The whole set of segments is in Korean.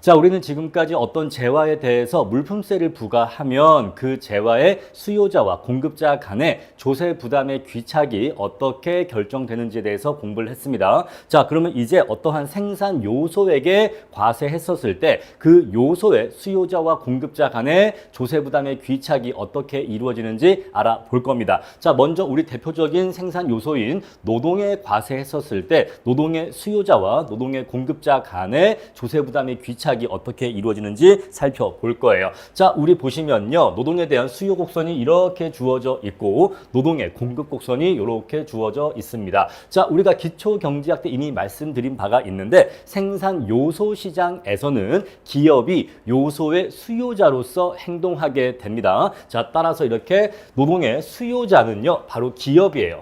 자, 우리는 지금까지 어떤 재화에 대해서 물품세를 부과하면 그 재화의 수요자와 공급자 간의 조세 부담의 귀착이 어떻게 결정되는지에 대해서 공부를 했습니다. 자, 그러면 이제 어떠한 생산 요소에게 과세했었을 때 그 요소의 수요자와 공급자 간의 조세 부담의 귀착이 어떻게 이루어지는지 알아볼 겁니다. 자, 먼저 우리 대표적인 생산 요소인 노동에 과세했었을 때 노동의 수요자와 노동의 공급자 간의 조세 부담의 귀착이 어떻게 이루어지는지 살펴볼 거예요. 자, 우리 보시면요. 노동에 대한 수요 곡선이 이렇게 주어져 있고 노동의 공급 곡선이 이렇게 주어져 있습니다. 자, 우리가 기초 경제학 때 이미 말씀드린 바가 있는데 생산 요소 시장에서는 기업이 요소의 수요자로서 행동하게 됩니다. 자, 따라서 이렇게 노동의 수요자는요. 바로 기업이에요.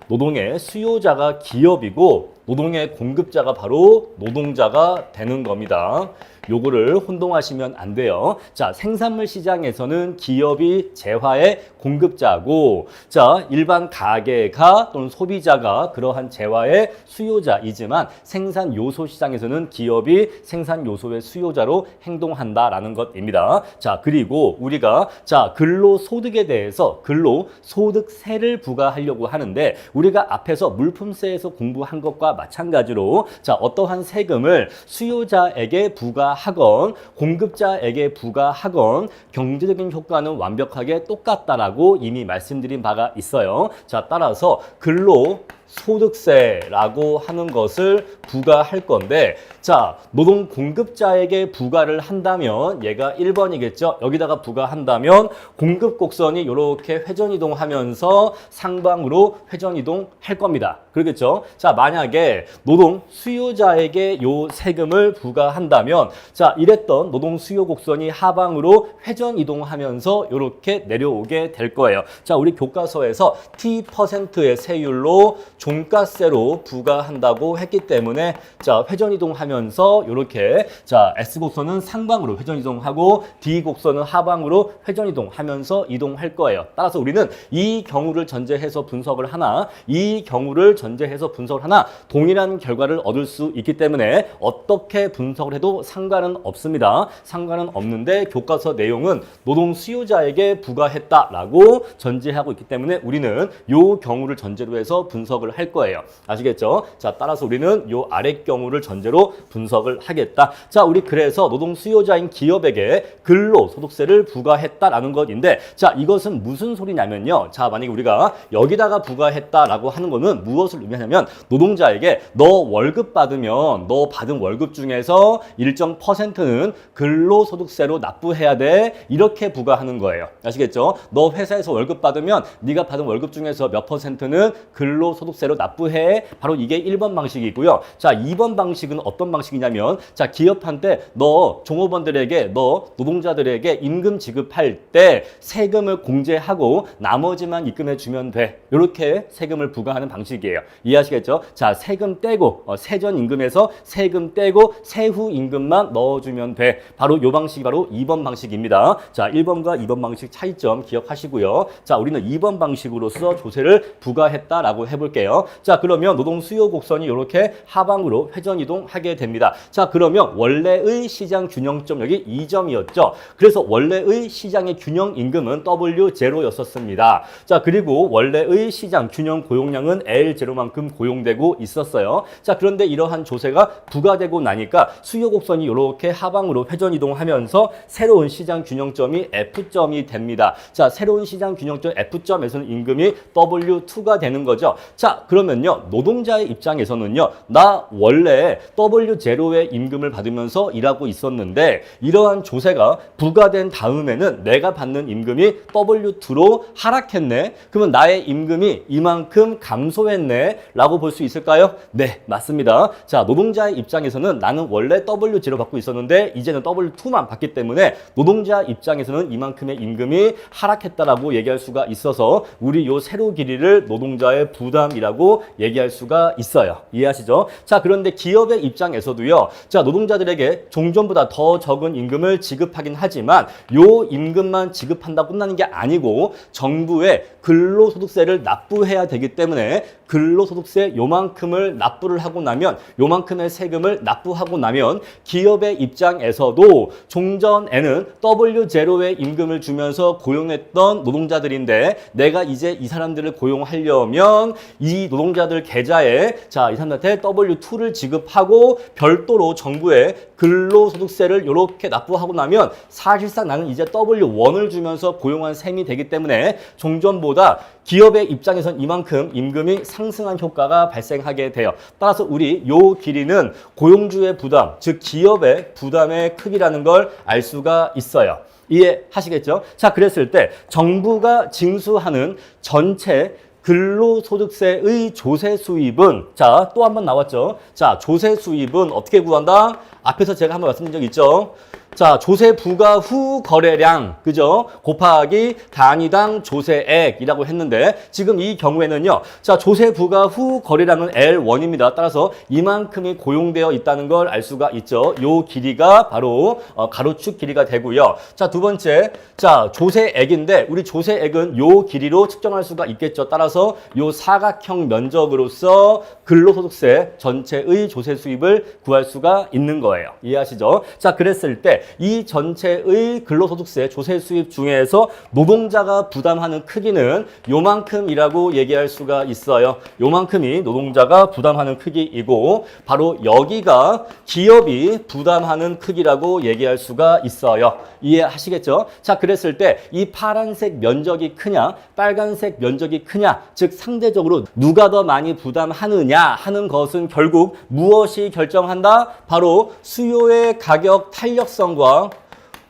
노동의 수요자가 기업이고 노동의 공급자가 바로 노동자가 되는 겁니다. 요거를 혼동하시면 안 돼요. 자, 생산물 시장에서는 기업이 재화의 공급자고, 자, 일반 가게가 또는 소비자가 그러한 재화의 수요자이지만 생산 요소 시장에서는 기업이 생산 요소의 수요자로 행동한다라는 것입니다. 자, 그리고 우리가 근로소득에 대해서 근로소득세를 부과하려고 하는데 우리가 앞에서 물품세에서 공부한 것과 마찬가지로 어떠한 세금을 수요자에게 부과하건 공급자에게 부과하건 경제적인 효과는 완벽하게 똑같다라고 이미 말씀드린 바가 있어요. 자, 따라서 근로소득세라고 하는 것을 부과할 건데, 자, 노동 공급자에게 부과를 한다면 얘가 1번이겠죠. 여기다가 부과한다면 공급 곡선이 이렇게 회전이동하면서 상방으로 회전이동할 겁니다. 그러겠죠? 자, 만약에 노동 수요자에게 요 세금을 부과한다면 자, 이랬던 노동 수요 곡선이 하방으로 회전이동하면서 이렇게 내려오게 될 거예요. 자, 우리 교과서에서 T%의 세율로 종가세로 부과한다고 했기 때문에 자, 회전이동하면서 이렇게 자, S곡선은 상방으로 회전이동하고 D곡선은 하방으로 회전이동하면서 이동할 거예요. 따라서 우리는 이 경우를 전제해서 분석을 하나 이 경우를 전제해서 분석을 하나 동일한 결과를 얻을 수 있기 때문에 어떻게 분석을 해도 상관은 없습니다. 상관은 없는데 교과서 내용은 노동 수요자에게 부과했다라고 전제하고 있기 때문에 우리는 이 경우를 전제로 해서 분석을 할 거예요. 아시겠죠? 자, 따라서 우리는 이 아래 경우를 전제로 분석을 하겠다. 자, 우리 그래서 노동 수요자인 기업에게 근로소득세를 부과했다라는 것인데 자, 이것은 무슨 소리냐면요. 자, 만약에 우리가 여기다가 부과했다라고 하는 거는 무엇을 의미하냐면 노동자에게 너 월급 받으면 너 받은 월급 중에서 일정 %는 근로소득세로 납부해야 돼. 이렇게 부과하는 거예요. 아시겠죠? 너 회사에서 월급 받으면 네가 받은 월급 중에서 몇 %는 근로소득세로 납부해. 바로 이게 1번 방식이고요. 자, 2번 방식은 어떤 방식이냐면 자, 기업한테 너 종업원들에게 너 노동자들에게 임금 지급할 때 세금을 공제하고 나머지만 입금해 주면 돼. 이렇게 세금을 부과하는 방식이에요. 이해하시겠죠? 자, 세금 떼고 세전 임금에서 세금 떼고 세후 임금만 넣어주면 돼. 바로 이 방식이 바로 2번 방식입니다. 자, 1번과 2번 방식 차이점 기억하시고요. 자, 우리는 2번 방식으로서 조세를 부과했다라고 해볼게요. 자, 그러면 노동 수요 곡선이 이렇게 하방으로 회전 이동하게 됩니다. 자, 그러면 원래의 시장 균형점 여기 2점이었죠. 그래서 원래의 시장의 균형 임금은 W0였었습니다. 자, 그리고 원래의 시장 균형 고용량은 L0만큼 고용되고 있었어요. 자, 그런데 이러한 조세가 부과되고 나니까 수요 곡선이 이렇게 하방으로 회전 이동하면서 새로운 시장 균형점이 F점이 됩니다. 자, 새로운 시장 균형점 F점에서는 임금이 W2가 되는 거죠. 자, 그러면요. 노동자의 입장에서는요. 나 원래 W0의 임금을 받으면서 일하고 있었는데 이러한 조세가 부과된 다음에는 내가 받는 임금이 W2로 하락했네. 그러면 나의 임금이 이만큼 감소했네 라고 볼 수 있을까요? 네, 맞습니다. 자, 노동자의 입장에서는 나는 원래 W0 받고 있었는데 이제는 W2만 받기 때문에 노동자 입장에서는 이만큼의 임금이 하락했다라고 얘기할 수가 있어서 우리 요 세로 길이를 노동자의 부담이라고 부담이라고 얘기할 수가 있어요. 이해하시죠? 자, 그런데 기업의 입장에서도요. 자, 노동자들에게 종전보다 더 적은 임금을 지급하긴 하지만 요 임금만 지급한다고 끝나는 게 아니고 정부에 근로소득세를 납부해야 되기 때문에 근로소득세 요만큼을 납부를 하고 나면 요만큼의 세금을 납부하고 나면 기업의 입장에서도 종전에는 W0의 임금을 주면서 고용했던 노동자들인데 내가 이제 이 사람들을 고용하려면 이 노동자들 계좌에 자, 이 사람들한테 W2를 지급하고 별도로 정부에 근로소득세를 이렇게 납부하고 나면 사실상 나는 이제 W1을 주면서 고용한 셈이 되기 때문에 종전보다 기업의 입장에선 이만큼 임금이 상승한 효과가 발생하게 돼요. 따라서 우리 요 길이는 고용주의 부담, 즉 기업의 부담의 크기라는 걸 알 수가 있어요. 이해하시겠죠? 자, 그랬을 때 정부가 징수하는 전체 근로소득세의 조세 수입은 자, 또 한 번 나왔죠. 자, 조세 수입은 어떻게 구한다? 앞에서 제가 한번 말씀드린 적 있죠. 자, 조세 부과 후 거래량, 그죠? 곱하기 단위당 조세액이라고 했는데 지금 이 경우에는요. 자, 조세 부과 후 거래량은 L1입니다. 따라서 이만큼이 고용되어 있다는 걸 알 수가 있죠. 요 길이가 바로 가로축 길이가 되고요. 자, 두 번째. 자, 조세액인데 우리 조세액은 요 길이로 측정할 수가 있겠죠. 따라서 요 사각형 면적으로서 근로소득세 전체의 조세 수입을 구할 수가 있는 거예요. 이해하시죠? 자, 그랬을 때 이 전체의 근로소득세 조세 수입 중에서 노동자가 부담하는 크기는 요만큼이라고 얘기할 수가 있어요. 요만큼이 노동자가 부담하는 크기이고 바로 여기가 기업이 부담하는 크기라고 얘기할 수가 있어요. 이해하시겠죠? 자, 그랬을 때 이 파란색 면적이 크냐 빨간색 면적이 크냐 즉 상대적으로 누가 더 많이 부담하느냐 하는 것은 결국 무엇이 결정한다? 바로 수요의 가격 탄력성과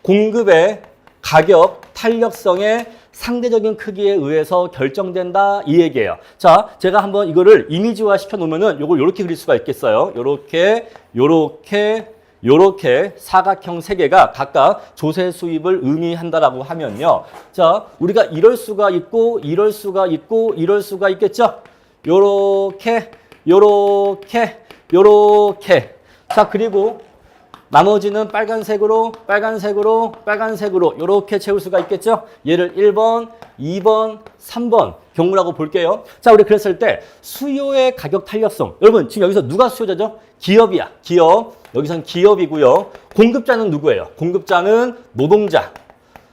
공급의 가격 탄력성의 상대적인 크기에 의해서 결정된다 이 얘기예요. 자, 제가 한번 이거를 이미지화 시켜 놓으면은 요걸 이렇게 그릴 수가 있겠어요. 요렇게 사각형 세 개가 각각 조세 수입을 의미한다라고 하면요. 자, 우리가 이럴 수가 있고 이럴 수가 있고 이럴 수가 있겠죠. 요렇게 자, 그리고 나머지는 빨간색으로 이렇게 채울 수가 있겠죠? 얘를 1번, 2번, 3번 경우라고 볼게요. 자, 우리 그랬을 때 수요의 가격 탄력성. 여러분, 지금 여기서 누가 수요자죠? 기업이야. 기업. 여기선 기업이고요. 공급자는 누구예요? 공급자는 노동자.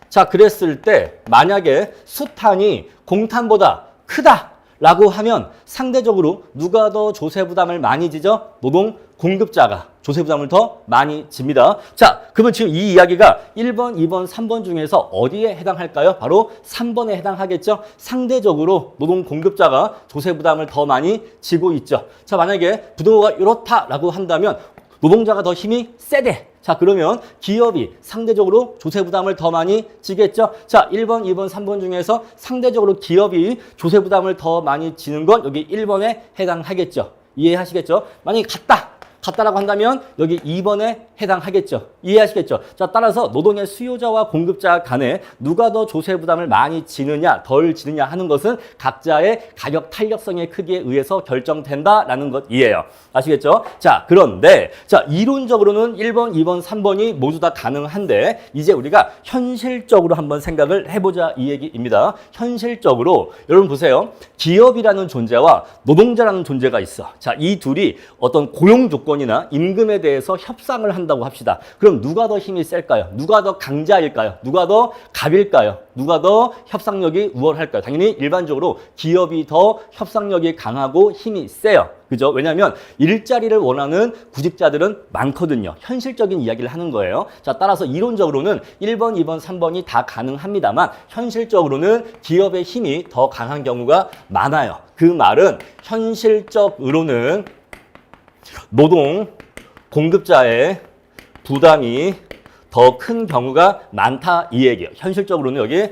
자, 그랬을 때 만약에 수탄이 공탄보다 크다라고 하면 상대적으로 누가 더 조세 부담을 많이 지죠? 노동 공급자가 조세 부담을 더 많이 집니다. 자, 그러면 지금 이 이야기가 1번, 2번, 3번 중에서 어디에 해당할까요? 바로 3번에 해당하겠죠. 상대적으로 노동 공급자가 조세 부담을 더 많이 지고 있죠. 자, 만약에 부동호가 이렇다라고 한다면 노동자가 더 힘이 세대. 자, 그러면 기업이 상대적으로 조세 부담을 더 많이 지겠죠. 자, 1번, 2번, 3번 중에서 상대적으로 기업이 조세 부담을 더 많이 지는 건 여기 1번에 해당하겠죠. 이해하시겠죠? 만약에 같다라고 한다면 여기 2번에 해당하겠죠. 이해하시겠죠? 자, 따라서 노동의 수요자와 공급자 간에 누가 더 조세 부담을 많이 지느냐, 덜 지느냐 하는 것은 각자의 가격 탄력성의 크기에 의해서 결정된다라는 것이에요. 아시겠죠? 자, 그런데 자, 이론적으로는 1번, 2번, 3번이 모두 다 가능한데 이제 우리가 현실적으로 한번 생각을 해보자 이 얘기입니다. 현실적으로 여러분 보세요. 기업이라는 존재와 노동자라는 존재가 있어. 자, 이 둘이 어떤 고용 조건이나 임금에 대해서 협상을 한다고 합시다. 그럼 누가 더 힘이 셀까요? 누가 더 강자일까요? 누가 더 갑일까요? 누가 더 협상력이 우월할까요? 당연히 일반적으로 기업이 더 협상력이 강하고 힘이 세요. 그죠? 왜냐하면 일자리를 원하는 구직자들은 많거든요. 현실적인 이야기를 하는 거예요. 자, 따라서 이론적으로는 1번, 2번, 3번이 다 가능합니다만 현실적으로는 기업의 힘이 더 강한 경우가 많아요. 그 말은 현실적으로는 노동 공급자의 부담이 더 큰 경우가 많다 이 얘기예요. 현실적으로는 여기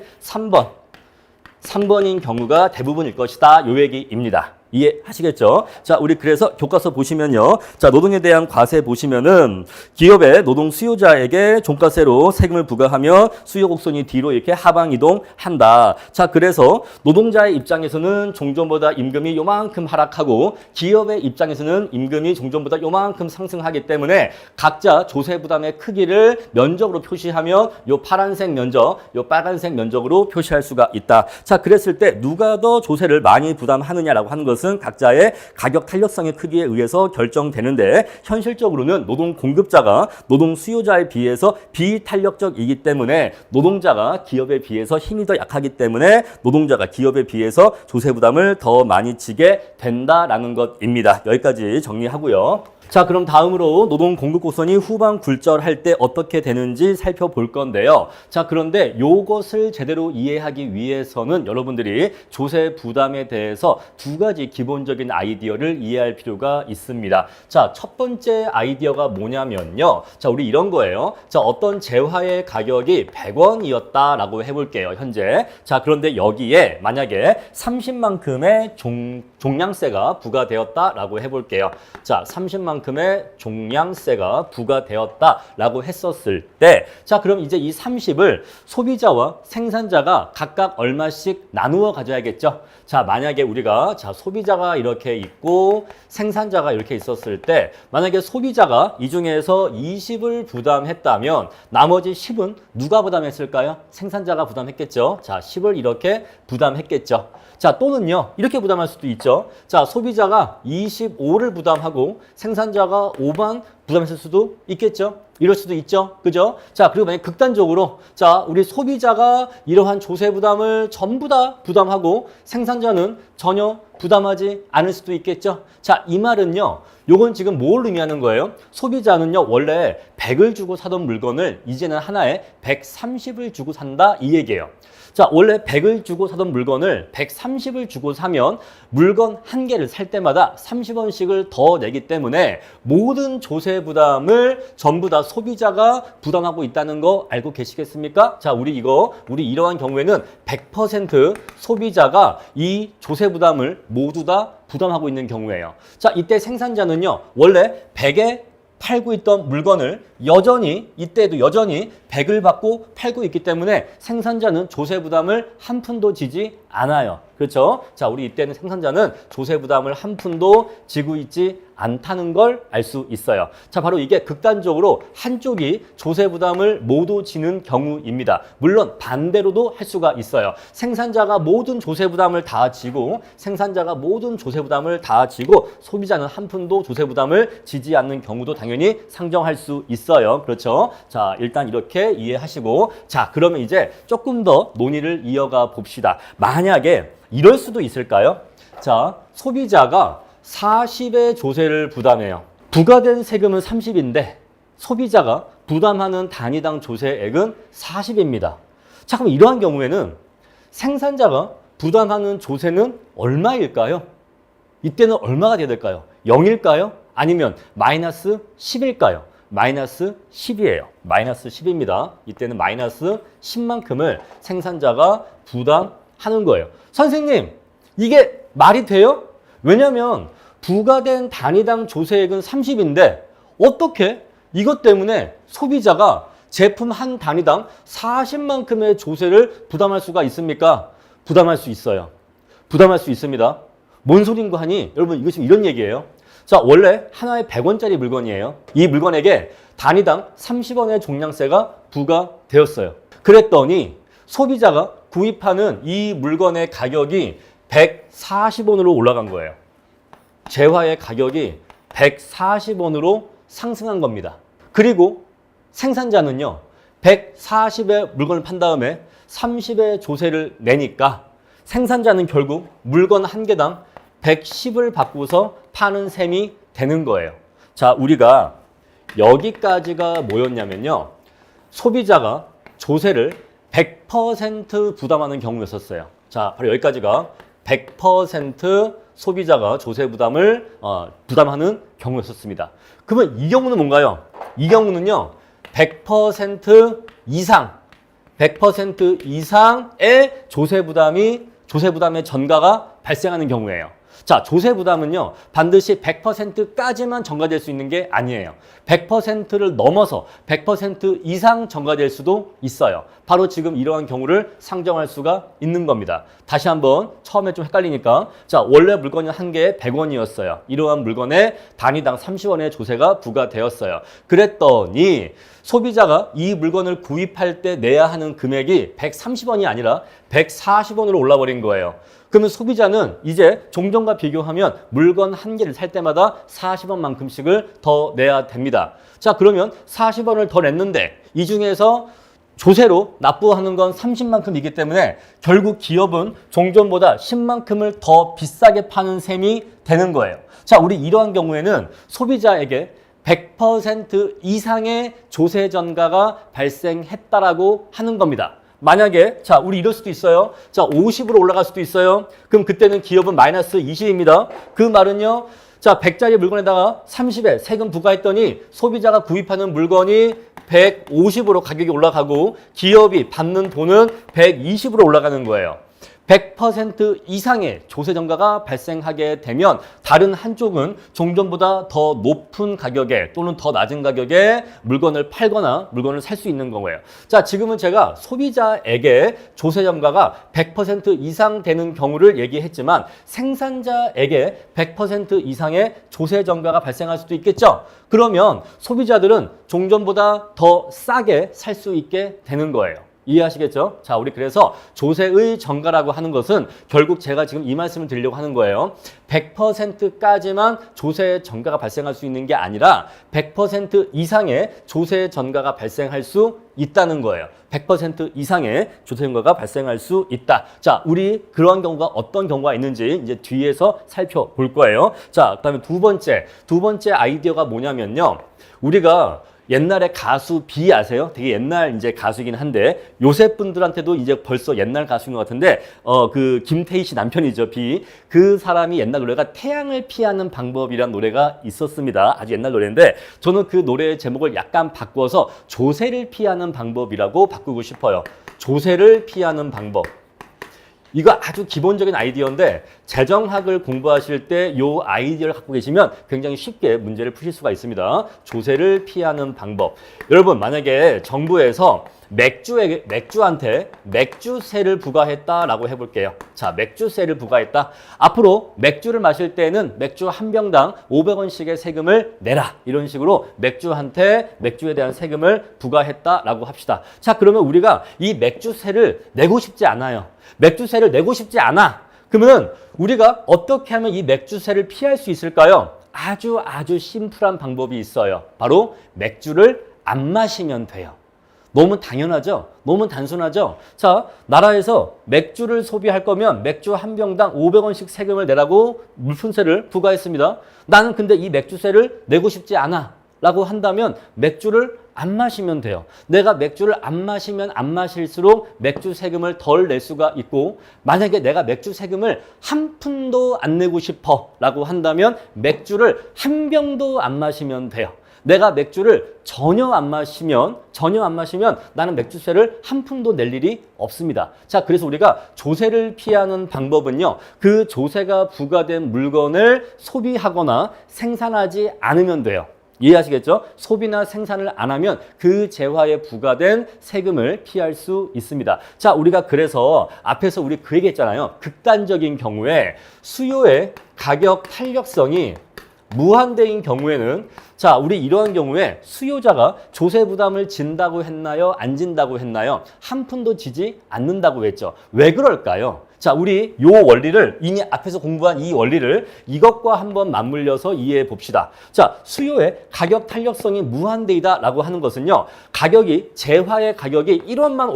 3번인 경우가 대부분일 것이다 요 얘기입니다. 이해하시겠죠? 자, 우리 그래서 교과서 보시면요. 자, 노동에 대한 과세 보시면은 기업의 노동 수요자에게 종가세로 세금을 부과하며 수요 곡선이 뒤로 이렇게 하방 이동한다. 자, 그래서 노동자의 입장에서는 종전보다 임금이 요만큼 하락하고 기업의 입장에서는 임금이 종전보다 요만큼 상승하기 때문에 각자 조세 부담의 크기를 면적으로 표시하며 요 파란색 면적, 요 빨간색 면적으로 표시할 수가 있다. 자, 그랬을 때 누가 더 조세를 많이 부담하느냐라고 하는 것은 각자의 가격 탄력성의 크기에 의해서 결정되는데 현실적으로는 노동 공급자가 노동 수요자에 비해서 비탄력적이기 때문에 노동자가 기업에 비해서 힘이 더 약하기 때문에 노동자가 기업에 비해서 조세 부담을 더 많이 지게 된다라는 것입니다. 여기까지 정리하고요. 자, 그럼 다음으로 노동 공급 곡선이 후방 굴절할 때 어떻게 되는지 살펴볼 건데요. 자, 그런데 요것을 제대로 이해하기 위해서는 여러분들이 조세 부담에 대해서 두 가지 기본적인 아이디어를 이해할 필요가 있습니다. 자, 첫 번째 아이디어가 뭐냐면요. 자, 우리 이런 거예요. 자, 어떤 재화의 가격이 100원이었다라고 해볼게요, 현재. 자, 그런데 여기에 만약에 30만큼의 종량세가 부과되었다라고 해볼게요. 자, 30만큼의 종량세가 부과되었다라고 했었을 때, 자, 그럼 이제 이 30을 소비자와 생산자가 각각 얼마씩 나누어 가져야겠죠. 자, 만약에 우리가 소비자가 이렇게 있고 생산자가 이렇게 있었을 때 만약에 소비자가 이 중에서 20을 부담했다면 나머지 10은 누가 부담했을까요? 생산자가 부담했겠죠. 자, 10을 이렇게 부담했겠죠. 자, 또는요, 이렇게 부담할 수도 있죠. 자, 소비자가 25를 부담하고 생산자가 5만 부담했을 수도 있겠죠. 이럴 수도 있죠. 그죠? 자, 그리고 만약 극단적으로, 자, 우리 소비자가 이러한 조세 부담을 전부 다 부담하고 생산자는 전혀 부담하지 않을 수도 있겠죠. 자, 이 말은요, 요건 지금 뭘 의미하는 거예요? 소비자는요, 원래 100을 주고 사던 물건을 이제는 하나에 130을 주고 산다, 이 얘기예요. 자, 원래 100을 주고 사던 물건을 130을 주고 사면 물건 한 개를 살 때마다 30원씩을 더 내기 때문에 모든 조세 부담을 전부 다 소비자가 부담하고 있다는 거 알고 계시겠습니까? 자, 우리 이러한 경우에는 100% 소비자가 이 조세 부담을 모두 다 부담하고 있는 경우예요. 자, 이때 생산자는요, 원래 100에 팔고 있던 물건을 이때도 여전히 100을 받고 팔고 있기 때문에 생산자는 조세 부담을 한 푼도 지지 않아요. 그렇죠? 자, 우리 이때는 생산자는 조세 부담을 한 푼도 지고 있지 않다는 걸 알 수 있어요. 자, 바로 이게 극단적으로 한쪽이 조세 부담을 모두 지는 경우입니다. 물론 반대로도 할 수가 있어요. 생산자가 모든 조세 부담을 다 지고 소비자는 한 푼도 조세 부담을 지지 않는 경우도 당연히 상정할 수 있어요. 그렇죠? 자, 일단 이렇게 이해하시고, 자, 그러면 이제 조금 더 논의를 이어가 봅시다. 만약에 이럴 수도 있을까요? 자, 소비자가 40의 조세를 부담해요. 부과된 세금은 30인데 소비자가 부담하는 단위당 조세액은 40입니다. 자, 그럼 이러한 경우에는 생산자가 부담하는 조세는 얼마일까요? 이때는 얼마가 돼야 될까요? 0일까요? 아니면 마이너스 10일까요? 마이너스 10이에요. 마이너스 10입니다. 이때는 마이너스 10만큼을 생산자가 부담하는 거예요. 선생님, 이게 말이 돼요? 왜냐면 부과된 단위당 조세액은 30인데 어떻게 이것 때문에 소비자가 제품 한 단위당 40만큼의 조세를 부담할 수가 있습니까? 부담할 수 있어요. 부담할 수 있습니다. 뭔 소린가 하니 여러분, 이거 지금 이런 얘기예요. 자, 원래 하나에 100원짜리 물건이에요. 이 물건에게 단위당 30원의 종량세가 부과되었어요. 그랬더니 소비자가 구입하는 이 물건의 가격이 140원으로 올라간 거예요. 재화의 가격이 140원으로 상승한 겁니다. 그리고 생산자는요, 140의 물건을 판 다음에 30의 조세를 내니까 생산자는 결국 물건 한 개당 110을 받고서 파는 셈이 되는 거예요. 자, 우리가 여기까지가 뭐였냐면요, 소비자가 조세를 100% 부담하는 경우였었어요. 자, 바로 여기까지가 100% 소비자가 조세 부담을 부담하는 경우였었습니다. 그러면 이 경우는 뭔가요? 이 경우는요, 100% 이상의 조세 부담의 전가가 발생하는 경우예요. 자, 조세 부담은요, 반드시 100%까지만 전가될 수 있는 게 아니에요. 100%를 넘어서 100% 이상 전가될 수도 있어요. 바로 지금 이러한 경우를 상정할 수가 있는 겁니다. 다시 한번 처음에 좀 헷갈리니까, 자, 원래 물건이 한 개에 100원이었어요. 이러한 물건에 단위당 30원의 조세가 부과되었어요. 그랬더니 소비자가 이 물건을 구입할 때 내야 하는 금액이 130원이 아니라 140원으로 올라버린 거예요. 그러면 소비자는 이제 종전과 비교하면 물건 한 개를 살 때마다 40원만큼씩을 더 내야 됩니다. 자, 그러면 40원을 더 냈는데 이 중에서 조세로 납부하는 건 30만큼이기 때문에 결국 기업은 종전보다 10만큼을 더 비싸게 파는 셈이 되는 거예요. 자, 우리 이러한 경우에는 소비자에게 100% 이상의 조세 전가가 발생했다라고 하는 겁니다. 만약에 자, 우리 이럴 수도 있어요. 자, 50으로 올라갈 수도 있어요. 그럼 그때는 기업은 마이너스 20입니다. 그 말은요. 자, 100짜리 물건에다가 30에 세금 부과했더니 소비자가 구입하는 물건이 150으로 가격이 올라가고 기업이 받는 돈은 120으로 올라가는 거예요. 100% 이상의 조세 전가가 발생하게 되면 다른 한쪽은 종전보다 더 높은 가격에 또는 더 낮은 가격에 물건을 팔거나 물건을 살 수 있는 거예요. 자, 지금은 제가 소비자에게 조세 전가가 100% 이상 되는 경우를 얘기했지만 생산자에게 100% 이상의 조세 전가가 발생할 수도 있겠죠. 그러면 소비자들은 종전보다 더 싸게 살 수 있게 되는 거예요. 이해하시겠죠? 자, 우리 그래서 조세의 전가라고 하는 것은 결국 제가 지금 이 말씀을 드리려고 하는 거예요. 100%까지만 조세 전가가 발생할 수 있는 게 아니라 100% 이상의 조세 전가가 발생할 수 있다는 거예요. 100% 이상의 조세 전가가 발생할 수 있다. 자, 우리 그러한 경우가 어떤 경우가 있는지 이제 뒤에서 살펴볼 거예요. 자, 그다음에 두 번째 아이디어가 뭐냐면요. 우리가 옛날에 가수 비 아세요? 되게 옛날 이제 가수이긴 한데 요새 분들한테도 이제 벌써 옛날 가수인 것 같은데 그 김태희 씨 남편이죠, 비. 그 사람이 옛날 노래가 태양을 피하는 방법이란 노래가 있었습니다. 아주 옛날 노래인데 저는 그 노래의 제목을 약간 바꿔서 조세를 피하는 방법이라고 바꾸고 싶어요. 조세를 피하는 방법. 이거 아주 기본적인 아이디어인데 재정학을 공부하실 때 이 아이디어를 갖고 계시면 굉장히 쉽게 문제를 푸실 수가 있습니다. 조세를 피하는 방법. 여러분, 만약에 정부에서 맥주한테 맥주세를 부과했다라고 해볼게요. 자, 맥주세를 부과했다. 앞으로 맥주를 마실 때는 맥주 한 병당 500원씩의 세금을 내라. 이런 식으로 맥주에 대한 세금을 부과했다라고 합시다. 자, 그러면 우리가 이 맥주세를 내고 싶지 않아요. 맥주세를 내고 싶지 않아. 그러면 우리가 어떻게 하면 이 맥주세를 피할 수 있을까요? 아주 심플한 방법이 있어요. 바로 맥주를 안 마시면 돼요. 너무 당연하죠? 너무 단순하죠? 자, 나라에서 맥주를 소비할 거면 맥주 한 병당 500원씩 세금을 내라고 물품세를 부과했습니다. 나는 근데 이 맥주세를 내고 싶지 않아 라고 한다면 맥주를 안 마시면 돼요. 내가 맥주를 안 마시면 안 마실수록 맥주 세금을 덜 낼 수가 있고, 만약에 내가 맥주 세금을 한 푼도 안 내고 싶어 라고 한다면 맥주를 한 병도 안 마시면 돼요. 내가 맥주를 전혀 안 마시면 나는 맥주세를 한 푼도 낼 일이 없습니다. 자, 그래서 우리가 조세를 피하는 방법은요, 그 조세가 부과된 물건을 소비하거나 생산하지 않으면 돼요. 이해하시겠죠? 소비나 생산을 안 하면 그 재화에 부과된 세금을 피할 수 있습니다. 자, 우리가 그래서 앞에서 우리 그 얘기했잖아요. 극단적인 경우에 수요의 가격 탄력성이 무한대인 경우에는, 자, 우리 이러한 경우에 수요자가 조세 부담을 진다고 했나요? 안 진다고 했나요? 한 푼도 지지 않는다고 했죠. 왜 그럴까요? 자, 우리 요 원리를, 이미 앞에서 공부한 이 원리를 이것과 한번 맞물려서 이해해 봅시다. 자, 수요의 가격 탄력성이 무한대이다라고 하는 것은요, 재화의 가격이 1원만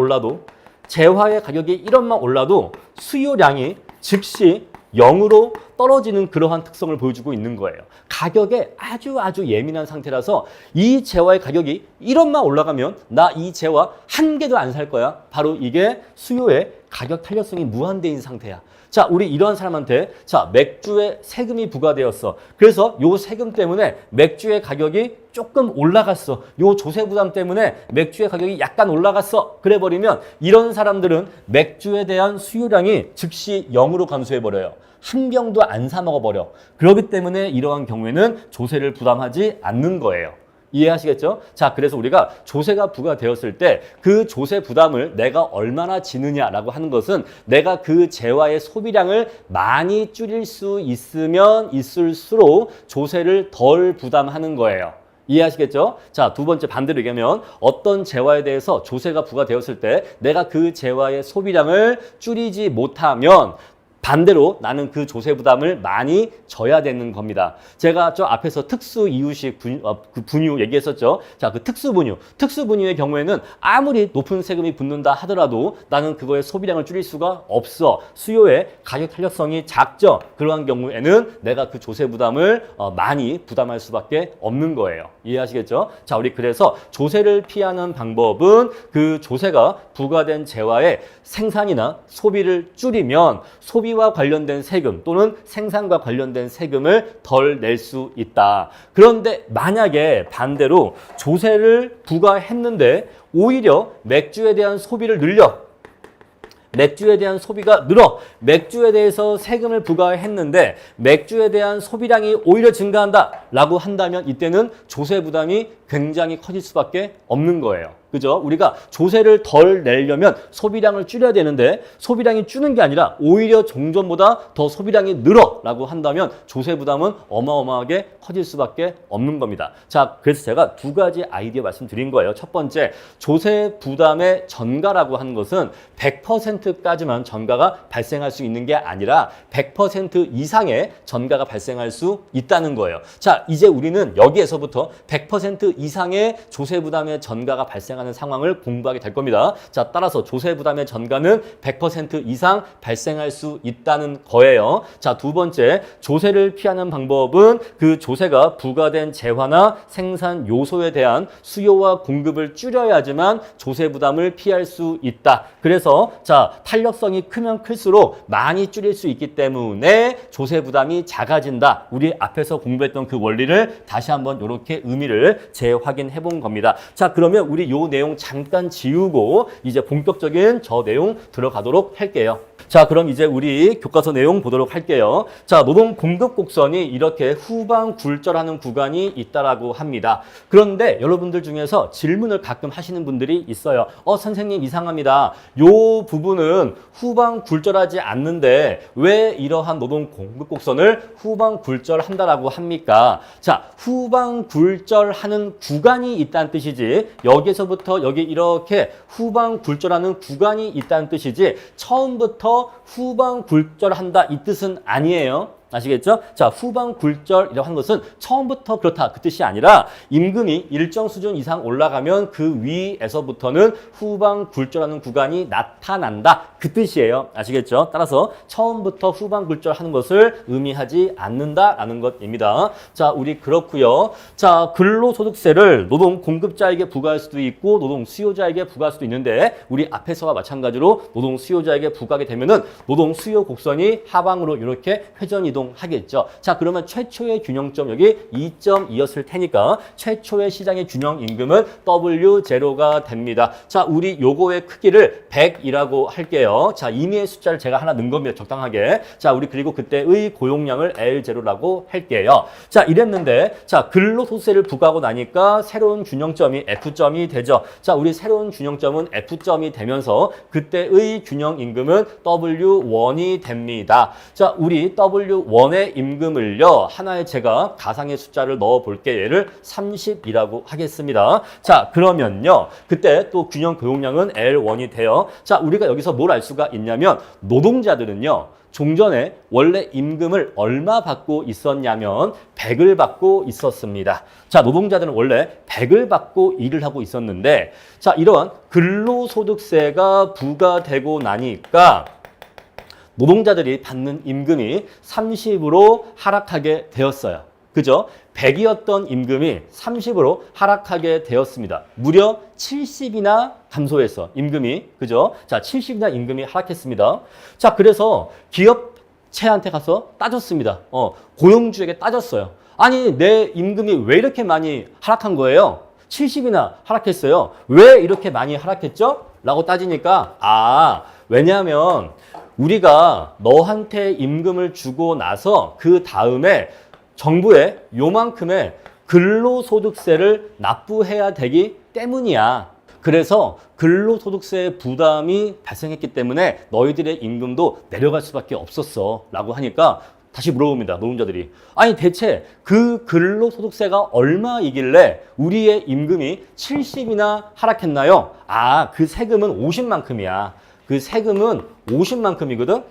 올라도 수요량이 즉시 0으로 떨어지는 그러한 특성을 보여주고 있는 거예요. 가격에 아주 예민한 상태라서 이 재화의 가격이 1원만 올라가면 나 이 재화 한 개도 안 살 거야. 바로 이게 수요의 가격 탄력성이 무한대인 상태야. 자, 우리 이런 사람한테 자, 맥주에 세금이 부과되었어. 그래서 요 세금 때문에 맥주의 가격이 조금 올라갔어. 요 조세 부담 때문에 맥주의 가격이 약간 올라갔어. 그래 버리면 이런 사람들은 맥주에 대한 수요량이 즉시 0으로 감소해 버려요. 한 병도 안 사 먹어 버려. 그렇기 때문에 이러한 경우에는 조세를 부담하지 않는 거예요. 이해하시겠죠? 자, 그래서 우리가 조세가 부과되었을 때 그 조세 부담을 내가 얼마나 지느냐라고 하는 것은 내가 그 재화의 소비량을 많이 줄일 수 있으면 있을수록 조세를 덜 부담하는 거예요. 이해하시겠죠? 자, 두 번째 반대로 얘기하면 어떤 재화에 대해서 조세가 부과되었을 때 내가 그 재화의 소비량을 줄이지 못하면 반대로 나는 그 조세 부담을 많이 져야 되는 겁니다. 제가 저 앞에서 특수 이유식 분유 얘기했었죠. 자, 그 특수 분유의 경우에는 아무리 높은 세금이 붙는다 하더라도 나는 그거의 소비량을 줄일 수가 없어. 수요의 가격 탄력성이 작죠. 그러한 경우에는 내가 그 조세 부담을 많이 부담할 수밖에 없는 거예요. 이해하시겠죠? 자, 우리 그래서 조세를 피하는 방법은 그 조세가 부과된 재화의 생산이나 소비를 줄이면 소비와 관련된 세금 또는 생산과 관련된 세금을 덜 낼 수 있다. 그런데 만약에 반대로 조세를 부과했는데 오히려 맥주에 대한 소비를 늘려. 맥주에 대한 소비가 늘어. 맥주에 대해서 세금을 부과했는데 맥주에 대한 소비량이 오히려 증가한다 라고 한다면 이때는 조세 부담이 굉장히 커질 수밖에 없는 거예요. 그죠? 우리가 조세를 덜 내려면 소비량을 줄여야 되는데 소비량이 줄는 게 아니라 오히려 종전보다 더 소비량이 늘어 라고 한다면 조세 부담은 어마어마하게 커질 수밖에 없는 겁니다. 자, 그래서 제가 두 가지 아이디어 말씀드린 거예요. 첫 번째, 조세 부담의 전가라고 하는 것은 100%까지만 전가가 발생할 수 있는 게 아니라 100% 이상의 전가가 발생할 수 있다는 거예요. 자, 이제 우리는 여기에서부터 100% 이상의 조세 부담의 전가가 발생하는 상황을 공부하게 될 겁니다. 자, 따라서 조세 부담의 전가는 100% 이상 발생할 수 있다는 거예요. 자, 두 번째, 조세를 피하는 방법은 그 조세가 부과된 재화나 생산 요소에 대한 수요와 공급을 줄여야지만 조세 부담을 피할 수 있다. 그래서 자, 탄력성이 크면 클수록 많이 줄일 수 있기 때문에 조세 부담이 작아진다. 우리 앞에서 공부했던 그 원리를 다시 한번 이렇게 의미를 재확인해 본 겁니다. 자, 그러면 우리 요 내용 잠깐 지우고 이제 본격적인 저 내용 들어가도록 할게요. 자, 그럼 이제 우리 교과서 내용 보도록 할게요. 자, 노동 공급 곡선이 이렇게 후방 굴절하는 구간이 있다라고 합니다. 그런데 여러분들 중에서 질문을 가끔 하시는 분들이 있어요. 선생님 이상합니다. 요 부분은 후방 굴절하지 않는데 왜 이러한 노동 공급 곡선을 후방 굴절한다라고 합니까? 자, 후방 굴절하는 구간이 있다는 뜻이지 여기서부터 여기 이렇게 후방 굴절하는 구간이 있다는 뜻이지 처음부터 후방 굴절한다 이 뜻은 아니에요. 아시겠죠? 자, 후방 굴절이라고 하는 것은 처음부터 그렇다 그 뜻이 아니라 임금이 일정 수준 이상 올라가면 그 위에서부터는 후방 굴절하는 구간이 나타난다 그 뜻이에요. 아시겠죠? 따라서 처음부터 후방 굴절하는 것을 의미하지 않는다라는 것입니다. 자, 우리 그렇고요. 자, 근로소득세를 노동 공급자에게 부과할 수도 있고 노동 수요자에게 부과할 수도 있는데 우리 앞에서와 마찬가지로 노동 수요자에게 부과하게 되면은 노동 수요 곡선이 하방으로 이렇게 회전 이동 하겠죠. 자, 그러면 최초의 균형점 여기 2.2였을 테니까 최초의 시장의 균형 임금은 W0가 됩니다. 자, 우리 요거의 크기를 100이라고 할게요. 자, 임의의 숫자를 제가 하나 넣은 겁니다. 적당하게. 자, 우리 그리고 그때의 고용량을 L0라고 할게요. 자, 이랬는데 자, 근로소득세를 부과하고 나니까 새로운 균형점이 F점이 되죠. 자, 우리 새로운 균형점은 F점이 되면서 그때의 균형 임금은 W1이 됩니다. 자, 우리 W1의 임금을요. 하나의 제가 가상의 숫자를 넣어 볼게요. 얘를 30이라고 하겠습니다. 자, 그러면요. 그때 또 균형 고용량은 L1이 돼요. 자, 우리가 여기서 뭘 알 수가 있냐면 노동자들은요. 종전에 원래 임금을 얼마 받고 있었냐면 100을 받고 있었습니다. 자, 노동자들은 원래 100을 받고 일을 하고 있었는데 자, 이러한 근로소득세가 부과되고 나니까 노동자들이 받는 임금이 30으로 하락하게 되었어요. 그죠? 100이었던 임금이 30으로 하락하게 되었습니다. 무려 70이나 감소해서 임금이, 그죠? 자, 70이나 임금이 하락했습니다. 자, 그래서 기업체한테 가서 따졌습니다. 고용주에게 따졌어요. 아니, 내 임금이 왜 이렇게 많이 하락한 거예요? 70이나 하락했어요. 왜 이렇게 많이 하락했죠? 라고 따지니까, 왜냐하면 우리가 너한테 임금을 주고 나서 그 다음에 정부에 요만큼의 근로소득세를 납부해야 되기 때문이야. 그래서 근로소득세 부담이 발생했기 때문에 너희들의 임금도 내려갈 수밖에 없었어. 라고 하니까 다시 물어봅니다. 노동자들이. 아니 대체 그 근로소득세가 얼마이길래 우리의 임금이 70이나 하락했나요? 그 세금은 50만큼이야. 그 세금은 50만큼이거든?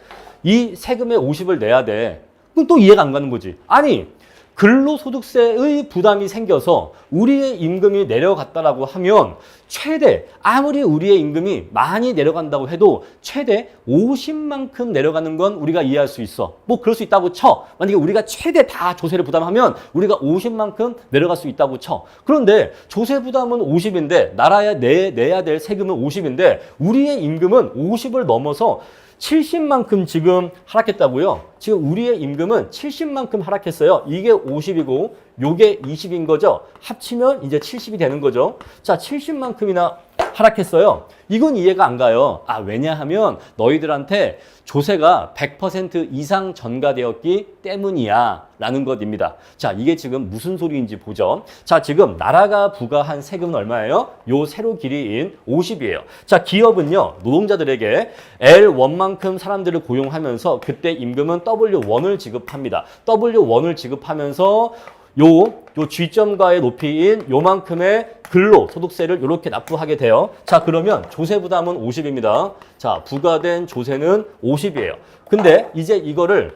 이 세금의 50을 내야 돼. 그럼 또 이해가 안 가는 거지. 아니 근로소득세의 부담이 생겨서 우리의 임금이 내려갔다라고 하면 최대, 아무리 우리의 임금이 많이 내려간다고 해도 최대 50만큼 내려가는 건 우리가 이해할 수 있어. 뭐 그럴 수 있다고 쳐. 만약에 우리가 최대 다 조세를 부담하면 우리가 50만큼 내려갈 수 있다고 쳐. 그런데 조세 부담은 50인데 나라에 내야 될 세금은 50인데 우리의 임금은 50을 넘어서 70만큼 지금 하락했다고요. 지금 우리의 임금은 70만큼 하락했어요. 이게 50이고 요게 20인 거죠. 합치면 이제 70이 되는 거죠. 자, 70만큼이나 하락했어요. 이건 이해가 안 가요. 왜냐하면 너희들한테 조세가 100% 이상 전가되었기 때문이야 라는 것입니다. 자, 이게 지금 무슨 소리인지 보죠. 자, 지금 나라가 부과한 세금은 얼마예요? 요 세로 길이인 50이에요. 자, 기업은요 노동자들에게 L1만큼 사람들을 고용하면서 그때 임금은 W1을 지급합니다. W1을 지급하면서 요 G점과의 높이인 요만큼의 근로소득세를 이렇게 납부하게 돼요. 자, 그러면 조세 부담은 50입니다. 자, 부과된 조세는 50이에요. 근데 이제 이거를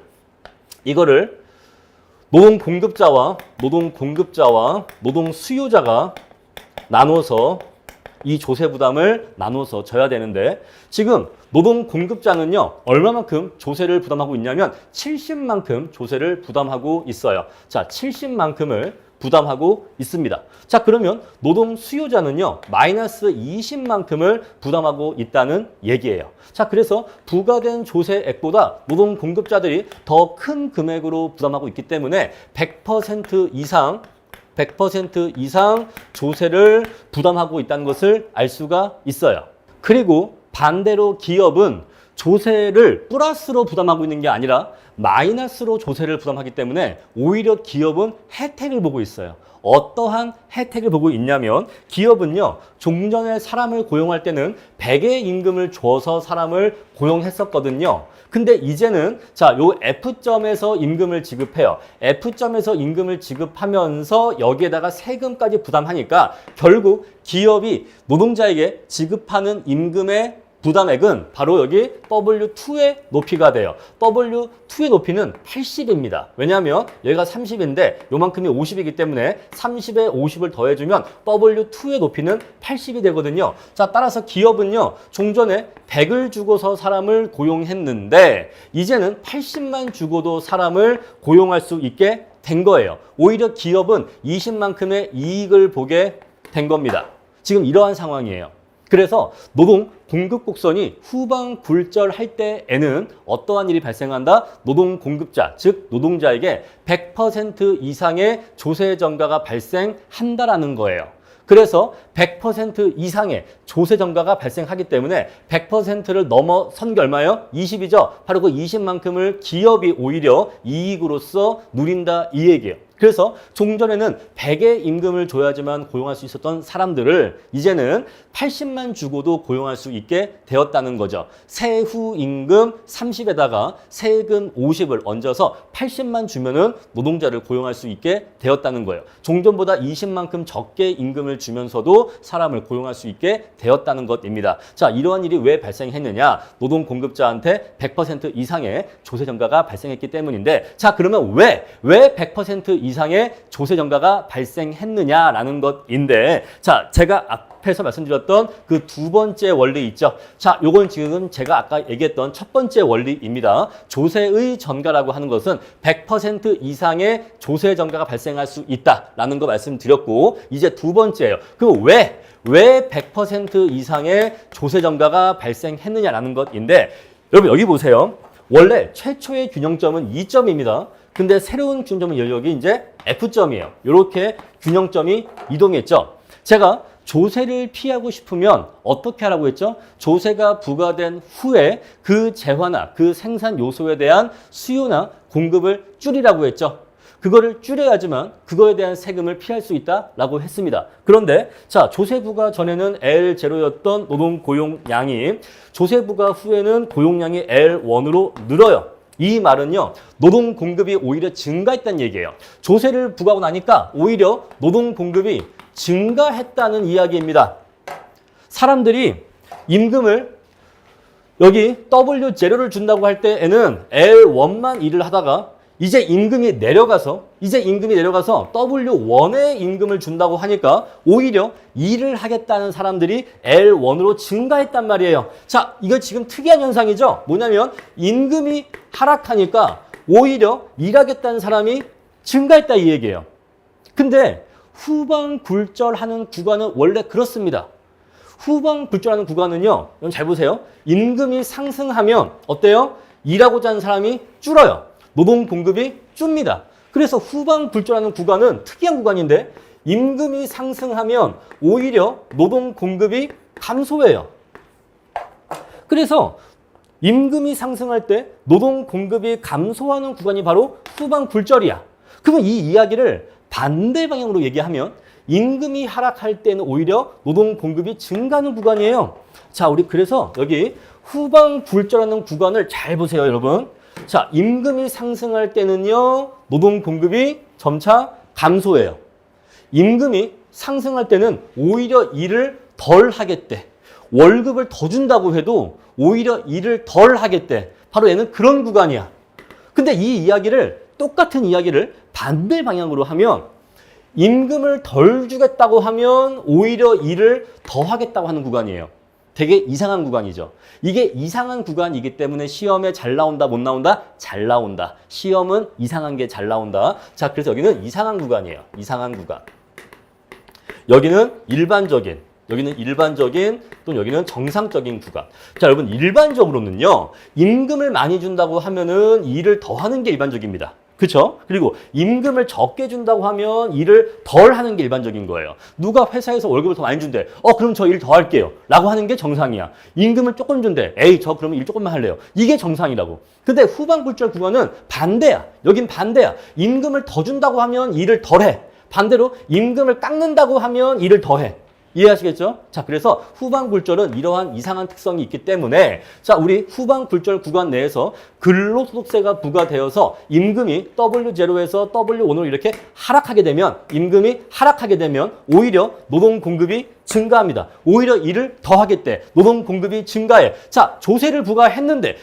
노동 공급자와 노동 수요자가 나눠서 이 조세 부담을 나눠서 져야 되는데 지금 노동 공급자는요 얼마만큼 조세를 부담하고 있냐면 70만큼 조세를 부담하고 있어요. 자, 70만큼을 부담하고 있습니다. 자, 그러면 노동 수요자는요 마이너스 20만큼을 부담하고 있다는 얘기예요. 자, 그래서 부과된 조세액보다 노동 공급자들이 더 큰 금액으로 부담하고 있기 때문에 100% 이상 조세를 부담하고 있다는 것을 알 수가 있어요. 그리고 반대로 기업은 조세를 플러스로 부담하고 있는 게 아니라 마이너스로 조세를 부담하기 때문에 오히려 기업은 혜택을 보고 있어요. 어떠한 혜택을 보고 있냐면 기업은요 종전에 사람을 고용할 때는 100의 임금을 줘서 사람을 고용했었거든요. 근데 이제는 자, 요 F점에서 임금을 지급해요. F점에서 임금을 지급하면서 여기에다가 세금까지 부담하니까 결국 기업이 노동자에게 지급하는 임금의 부담액은 바로 여기 W2의 높이가 돼요. W2의 높이는 80입니다. 왜냐하면 여기가 30인데 요만큼이 50이기 때문에 30에 50을 더해주면 W2의 높이는 80이 되거든요. 자, 따라서 기업은요 종전에 100을 주고서 사람을 고용했는데 이제는 80만 주고도 사람을 고용할 수 있게 된 거예요. 오히려 기업은 20만큼의 이익을 보게 된 겁니다. 지금 이러한 상황이에요. 그래서 노동 공급 곡선이 후방 굴절할 때에는 어떠한 일이 발생한다? 노동 공급자, 즉 노동자에게 100% 이상의 조세 전가가 발생한다라는 거예요. 그래서 100% 이상의 조세 전가가 발생하기 때문에 100%를 넘어선 게 얼마예요? 20이죠. 바로 그 20만큼을 기업이 오히려 이익으로서 누린다 이 얘기예요. 그래서 종전에는 100의 임금을 줘야지만 고용할 수 있었던 사람들을 이제는 80만 주고도 고용할 수 있게 되었다는 거죠. 세후 임금 30에다가 세금 50을 얹어서 80만 주면은 노동자를 고용할 수 있게 되었다는 거예요. 종전보다 20만큼 적게 임금을 주면서도 사람을 고용할 수 있게 되었다는 것입니다. 자, 이러한 일이 왜 발생했느냐? 노동 공급자한테 100% 이상의 조세 전가가 발생했기 때문인데 자, 그러면 왜 100% 이상 이상의 조세 정가가 발생했느냐라는 것인데, 자, 제가 앞에서 말씀드렸던 그 두 번째 원리 있죠. 자, 요건 지금 제가 아까 얘기했던 첫 번째 원리입니다. 조세의 전가라고 하는 것은 100% 이상의 조세 전가가 발생할 수 있다라는 거 말씀드렸고, 이제 두 번째예요. 그럼 왜 100% 이상의 조세 전가가 발생했느냐라는 것인데, 여러분 여기 보세요. 원래 최초의 균형점은 2점입니다. 근데 새로운 균형점은 여기 이제 F점이에요. 이렇게 균형점이 이동했죠. 제가 조세를 피하고 싶으면 어떻게 하라고 했죠? 조세가 부과된 후에 그 재화나 그 생산 요소에 대한 수요나 공급을 줄이라고 했죠. 그거를 줄여야지만 그거에 대한 세금을 피할 수 있다라고 했습니다. 그런데 자, 조세 부과 전에는 L0였던 노동 고용량이 조세 부과 후에는 고용량이 L1으로 늘어요. 이 말은요, 노동 공급이 오히려 증가했다는 얘기예요. 조세를 부과하고 나니까 오히려 노동 공급이 증가했다는 이야기입니다. 사람들이 임금을 여기 W0를 준다고 할 때에는 L1만 일을 하다가 이제 임금이 내려가서 W1의 임금을 준다고 하니까 오히려 일을 하겠다는 사람들이 L1으로 증가했단 말이에요. 자, 이거 지금 특이한 현상이죠. 뭐냐면 임금이 하락하니까 오히려 일하겠다는 사람이 증가했다 이 얘기예요. 근데 후방 굴절하는 구간은 원래 그렇습니다. 후방 굴절하는 구간은요, 여러분 잘 보세요. 임금이 상승하면 어때요? 일하고자 하는 사람이 줄어요. 노동 공급이 줍니다. 그래서 후방 굴절하는 구간은 특이한 구간인데, 임금이 상승하면 오히려 노동 공급이 감소해요. 그래서 임금이 상승할 때 노동 공급이 감소하는 구간이 바로 후방 굴절이야. 그러면 이 이야기를 반대 방향으로 얘기하면 임금이 하락할 때는 오히려 노동 공급이 증가하는 구간이에요. 자, 우리 그래서 여기 후방 굴절하는 구간을 잘 보세요, 여러분. 자, 임금이 상승할 때는요, 노동 공급이 점차 감소해요. 임금이 상승할 때는 오히려 일을 덜 하겠대. 월급을 더 준다고 해도 오히려 일을 덜 하겠대. 바로 얘는 그런 구간이야. 근데 이 이야기를, 똑같은 이야기를 반대 방향으로 하면 임금을 덜 주겠다고 하면 오히려 일을 더 하겠다고 하는 구간이에요. 되게 이상한 구간이죠. 이게 이상한 구간이기 때문에 시험에 잘 나온다, 못 나온다? 잘 나온다. 시험은 이상한 게 잘 나온다. 자, 그래서 여기는 이상한 구간이에요. 이상한 구간. 여기는 일반적인, 또는 여기는 정상적인 구간. 자, 여러분 일반적으로는요, 임금을 많이 준다고 하면은 일을 더 하는 게 일반적입니다. 그렇죠? 그리고 임금을 적게 준다고 하면 일을 덜 하는 게 일반적인 거예요. 누가 회사에서 월급을 더 많이 준대. 그럼 저 일 더 할게요. 라고 하는 게 정상이야. 임금을 조금 준대. 에이, 저 그러면 일 조금만 할래요. 이게 정상이라고. 근데 후방 굴절 구간은 반대야. 여긴 반대야. 임금을 더 준다고 하면 일을 덜 해. 반대로 임금을 깎는다고 하면 일을 더 해. 이해하시겠죠? 자, 그래서 후방 굴절은 이러한 이상한 특성이 있기 때문에, 자, 우리 후방 굴절 구간 내에서 근로소득세가 부과되어서 임금이 W0에서 W1으로 이렇게 임금이 하락하게 되면 오히려 노동 공급이 증가합니다. 오히려 일을 더 하겠대. 노동 공급이 증가해. 자, 조세를 부과했는데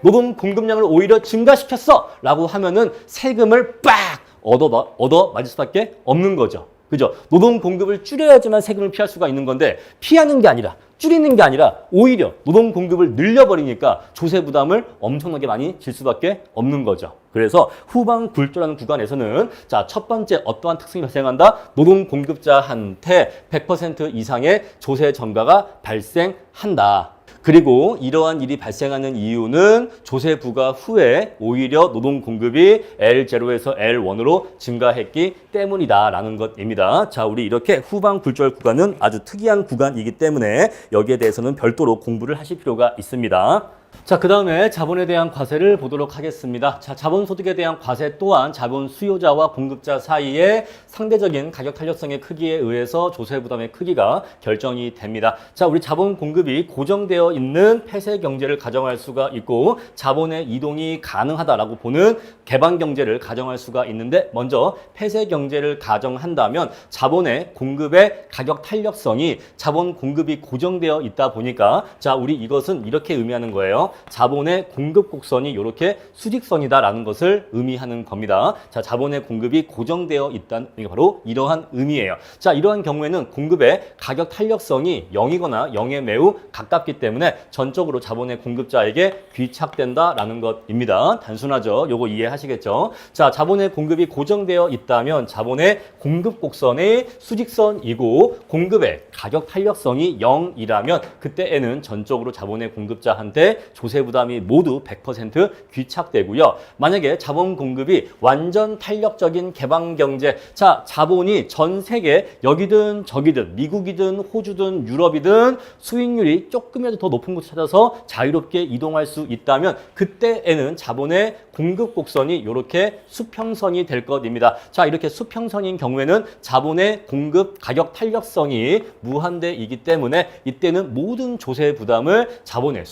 노동 공급량을 오히려 증가시켰어. 라고 하면은 세금을 빡 얻어 맞을 수밖에 없는 거죠. 그죠? 노동 공급을 줄여야지만 세금을 피할 수가 있는 건데, 피하는 게 아니라, 줄이는 게 아니라 오히려 노동 공급을 늘려버리니까 조세 부담을 엄청나게 많이 질 수밖에 없는 거죠. 그래서 후방 굴절하는 구간에서는, 자, 첫 번째 어떠한 특성이 발생한다? 노동 공급자한테 100% 이상의 조세 전가가 발생한다. 그리고 이러한 일이 발생하는 이유는 조세 부과 후에 오히려 노동 공급이 L0에서 L1으로 증가했기 때문이다라는 것입니다. 자, 우리 이렇게 후방 굴절 구간은 아주 특이한 구간이기 때문에 여기에 대해서는 별도로 공부를 하실 필요가 있습니다. 자, 그 다음에 자본에 대한 과세를 보도록 하겠습니다. 자, 자본소득에 대한 과세 또한 자본 수요자와 공급자 사이의 상대적인 가격 탄력성의 크기에 의해서 조세 부담의 크기가 결정이 됩니다. 자, 우리 자본 공급이 고정되어 있는 폐쇄 경제를 가정할 수가 있고, 자본의 이동이 가능하다라고 보는 개방 경제를 가정할 수가 있는데, 먼저 폐쇄 경제를 가정한다면 자본의 공급의 가격 탄력성이 자본 공급이 고정되어 있다 보니까, 자, 우리 이것은 이렇게 의미하는 거예요. 얘기예요. 자본의 공급 곡선이 이렇게 수직선이다라는 것을 의미하는 겁니다. 자, 자본의 공급이 고정되어 있다는 게 바로 이러한 의미예요. 자, 이러한 경우에는 공급의 가격 탄력성이 0이거나 0에 매우 가깝기 때문에 전적으로 자본의 공급자에게 귀착된다라는 것입니다. 단순하죠? 요거 이해하시겠죠? 자, 자본의 공급이 고정되어 있다면 자본의 공급 곡선의 수직선이고 공급의 가격 탄력성이 0이라면 그때에는 전적으로 자본의 공급자한테 조세 부담이 모두 100% 귀착되고요. 만약에 자본 공급이 완전 탄력적인 개방 경제, 자, 자본이 전 세계 여기든 저기든 미국이든 호주든 유럽이든 수익률이 조금이라도 더 높은 곳을 찾아서 자유롭게 이동할 수 있다면 그때에는 자본의 공급 곡선이 이렇게 수평선이 될 것입니다. 자, 이렇게 수평선인 경우에는 자본의 공급 가격 탄력성이 무한대이기 때문에 이때는 모든 조세 부담을 자본의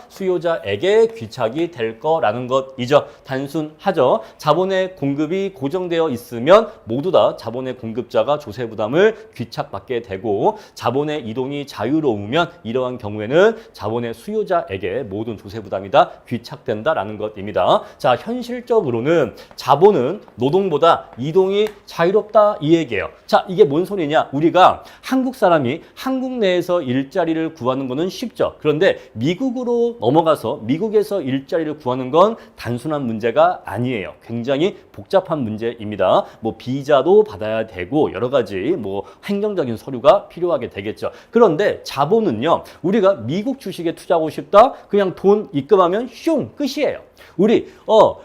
수요자에게 귀착이 될 거라는 것이죠. 단순하죠. 자본의 공급이 고정되어 있으면 모두 다 자본의 공급자가 조세 부담을 귀착받게 되고 자본의 이동이 자유로우면 이러한 경우에는 자본의 수요자에게 모든 조세 부담이 다 귀착된다라는 것입니다. 자, 현실적으로는 자본은 노동보다 이동이 자유롭다 이 얘기예요. 자, 이게 뭔 소리냐? 우리가 한국 사람이 한국 내에서 일자리를 구하는 거는 쉽죠. 그런데 미국으로 넘어가서 미국에서 일자리를 구하는 건 단순한 문제가 아니에요. 굉장히 복잡한 문제입니다. 뭐 비자도 받아야 되고 여러 가지 뭐 행정적인 서류가 필요하게 되겠죠. 그런데 자본은요, 우리가 미국 주식에 투자하고 싶다? 그냥 돈 입금하면 슝 끝이에요. 우리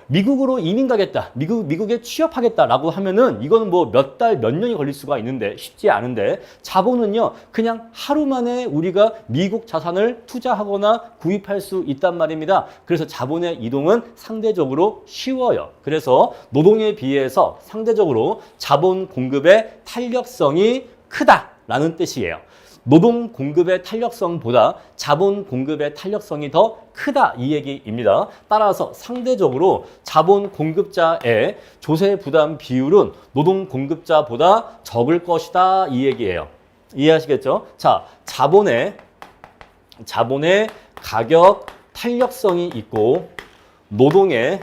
미국으로 이민 가겠다, 미국에 취업하겠다라고 하면은 이거는 뭐 몇 달, 몇 년이 걸릴 수가 있는데 쉽지 않은데 자본은요 그냥 하루 만에 우리가 미국 자산을 투자하거나 구입할 수 있단 말입니다. 그래서 자본의 이동은 상대적으로 쉬워요. 그래서 노동에 비해서 상대적으로 자본 공급의 탄력성이 크다라는 뜻이에요. 노동 공급의 탄력성보다 자본 공급의 탄력성이 더 크다 이 얘기입니다. 따라서 상대적으로 자본 공급자의 조세 부담 비율은 노동 공급자보다 적을 것이다 이 얘기예요. 이해하시겠죠? 자, 자본의 가격 탄력성이 있고 노동의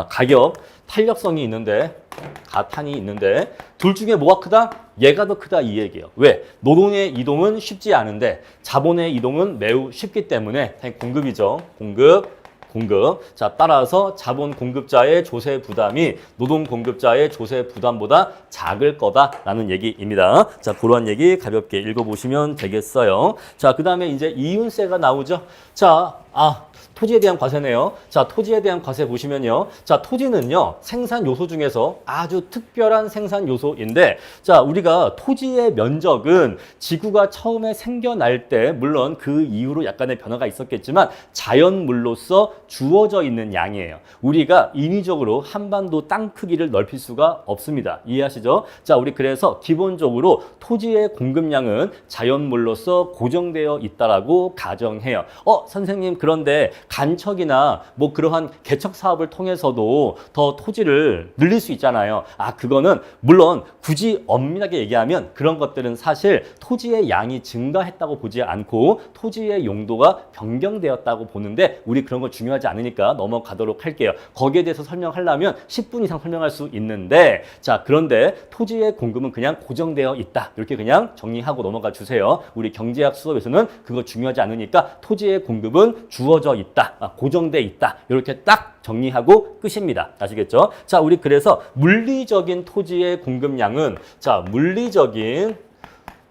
가격 탄력성이 있는데 가탄이 있는데 둘 중에 뭐가 크다? 얘가 더 크다 이 얘기예요. 왜? 노동의 이동은 쉽지 않은데 자본의 이동은 매우 쉽기 때문에 공급이죠. 공급. 자, 따라서 자본 공급자의 조세 부담이 노동 공급자의 조세 부담보다 작을 거다라는 얘기입니다. 자, 그러한 얘기 가볍게 읽어보시면 되겠어요. 자, 그 다음에 이제 이윤세가 나오죠. 자, 토지에 대한 과세네요. 자, 토지에 대한 과세 보시면요. 자, 토지는요, 생산 요소 중에서 아주 특별한 생산 요소인데, 자, 우리가 토지의 면적은 지구가 처음에 생겨날 때, 물론 그 이후로 약간의 변화가 있었겠지만, 자연물로서 주어져 있는 양이에요. 우리가 인위적으로 한반도 땅 크기를 넓힐 수가 없습니다. 이해하시죠? 자, 우리 그래서 기본적으로 토지의 공급량은 자연물로서 고정되어 있다라고 가정해요. 선생님, 그런데 간척이나 뭐 그러한 개척 사업을 통해서도 더 토지를 늘릴 수 있잖아요. 그거는 물론 굳이 엄밀하게 얘기하면 그런 것들은 사실 토지의 양이 증가했다고 보지 않고 토지의 용도가 변경되었다고 보는데 우리 그런 거 중요하지 않으니까 넘어가도록 할게요. 거기에 대해서 설명하려면 10분 이상 설명할 수 있는데 자, 그런데 토지의 공급은 그냥 고정되어 있다. 이렇게 그냥 정리하고 넘어가 주세요. 우리 경제학 수업에서는 그거 중요하지 않으니까 토지의 공급은 주어져 있다. 고정돼 있다. 이렇게 딱 정리하고 끝입니다. 아시겠죠? 자, 우리 그래서 물리적인 토지의 공급량은 물리적인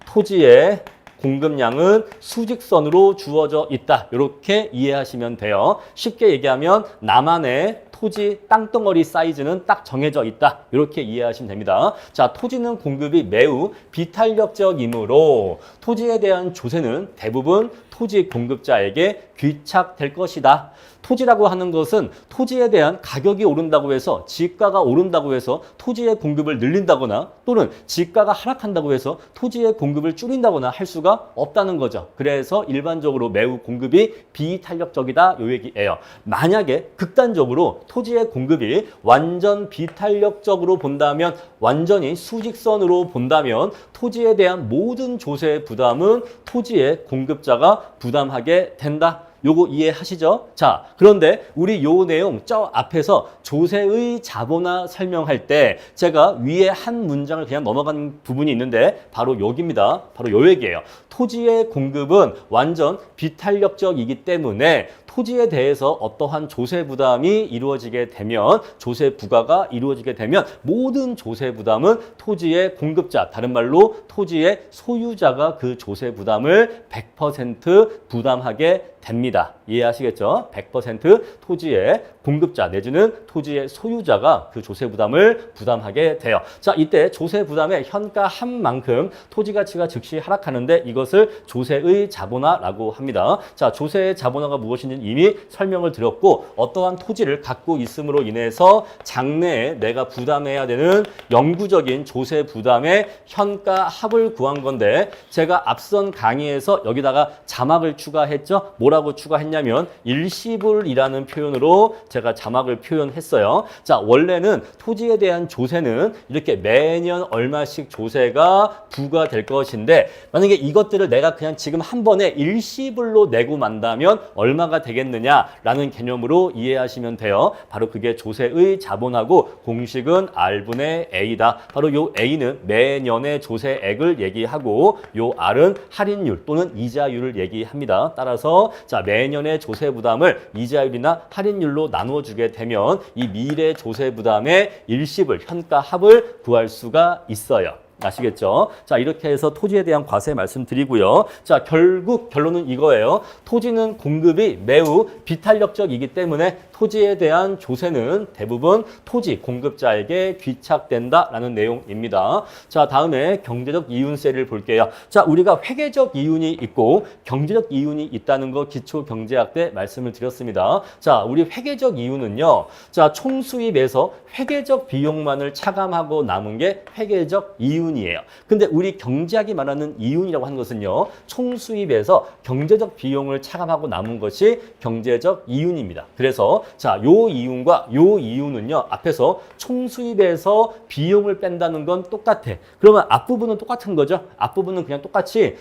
토지의 공급량은 수직선으로 주어져 있다. 이렇게 이해하시면 돼요. 쉽게 얘기하면 나만의 토지 땅덩어리 사이즈는 딱 정해져 있다. 이렇게 이해하시면 됩니다. 자, 토지는 공급이 매우 비탄력적이므로 토지에 대한 조세는 대부분 토지 공급자에게 귀착될 것이다. 토지라고 하는 것은 토지에 대한 가격이 오른다고 해서 지가가 오른다고 해서 토지의 공급을 늘린다거나 또는 지가가 하락한다고 해서 토지의 공급을 줄인다거나 할 수가 없다는 거죠. 그래서 일반적으로 매우 공급이 비탄력적이다 요 얘기예요. 만약에 극단적으로 토지의 공급이 완전 비탄력적으로 본다면 완전히 수직선으로 본다면 토지에 대한 모든 조세 부담은 토지의 공급자가 부담하게 된다. 요거 이해하시죠? 자, 그런데 우리 요 내용 저 앞에서 조세의 자본화 설명할 때 제가 위에 한 문장을 그냥 넘어간 부분이 있는데 바로 여기입니다. 바로 요 얘기예요. 토지의 공급은 완전 비탄력적이기 때문에 토지에 대해서 어떠한 조세 부담이 이루어지게 되면 조세 부과가 이루어지게 되면 모든 조세 부담은 토지의 공급자, 다른 말로 토지의 소유자가 그 조세 부담을 100% 부담하게 됩니다. 이해하시겠죠? 100% 토지의 공급자 내지는 토지의 소유자가 그 조세 부담을 부담하게 돼요. 자, 이때 조세 부담의 현가한 만큼 토지 가치가 즉시 하락하는데 이것을 조세의 자본화라고 합니다. 자, 조세의 자본화가 무엇인지 이미 설명을 드렸고 어떠한 토지를 갖고 있음으로 인해서 장래에 내가 부담해야 되는 영구적인 조세 부담의 현가 합을 구한 건데 제가 앞선 강의에서 여기다가 자막을 추가했죠. 뭐라고 추가했냐면 일시불이라는 표현으로 제가 자막을 표현했어요. 자, 원래는 토지에 대한 조세는 이렇게 매년 얼마씩 조세가 부과될 것인데 만약에 이것들을 내가 그냥 지금 한 번에 일시불로 내고 만다면 얼마가 되겠느냐라는 개념으로 이해하시면 돼요. 바로 그게 조세의 자본하고 공식은 R분의 A다. 바로 요 A는 매년의 조세액을 얘기하고 요 R은 할인율 또는 이자율을 얘기합니다. 따라서 자, 매년의 조세 부담을 이자율이나 할인율로 나누어주게 되면 이 미래 조세 부담의 일시불 현가 합을 구할 수가 있어요. 아시겠죠? 자, 이렇게 해서 토지에 대한 과세 말씀드리고요. 자, 결국 결론은 이거예요. 토지는 공급이 매우 비탄력적이기 때문에 토지에 대한 조세는 대부분 토지 공급자에게 귀착된다라는 내용입니다. 자, 다음에 경제적 이윤세를 볼게요. 자, 우리가 회계적 이윤이 있고 경제적 이윤이 있다는 거 기초 경제학 때 말씀을 드렸습니다. 자, 우리 회계적 이윤은요. 자, 총수입에서 회계적 비용만을 차감하고 남은 게 회계적 이윤이에요. 근데 우리 경제학이 말하는 이윤이라고 하는 것은요. 총수입에서 경제적 비용을 차감하고 남은 것이 경제적 이윤입니다. 그래서 자, 요 이윤과 요 이윤은요. 앞에서 총수입에서 비용을 뺀다는 건 똑같아. 그러면 앞부분은 똑같은 거죠. 앞부분은 그냥 똑같이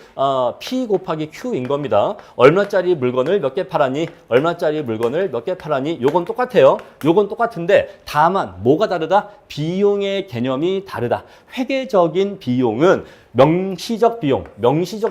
P 곱하기 Q인 겁니다. 얼마짜리 물건을 몇 개 팔았니? 얼마짜리 물건을 몇 개 팔았니? 요건 똑같아요. 요건 똑같은데 다만 뭐가 다르다? 비용의 개념이 다르다. 회계적인 비용은 명시적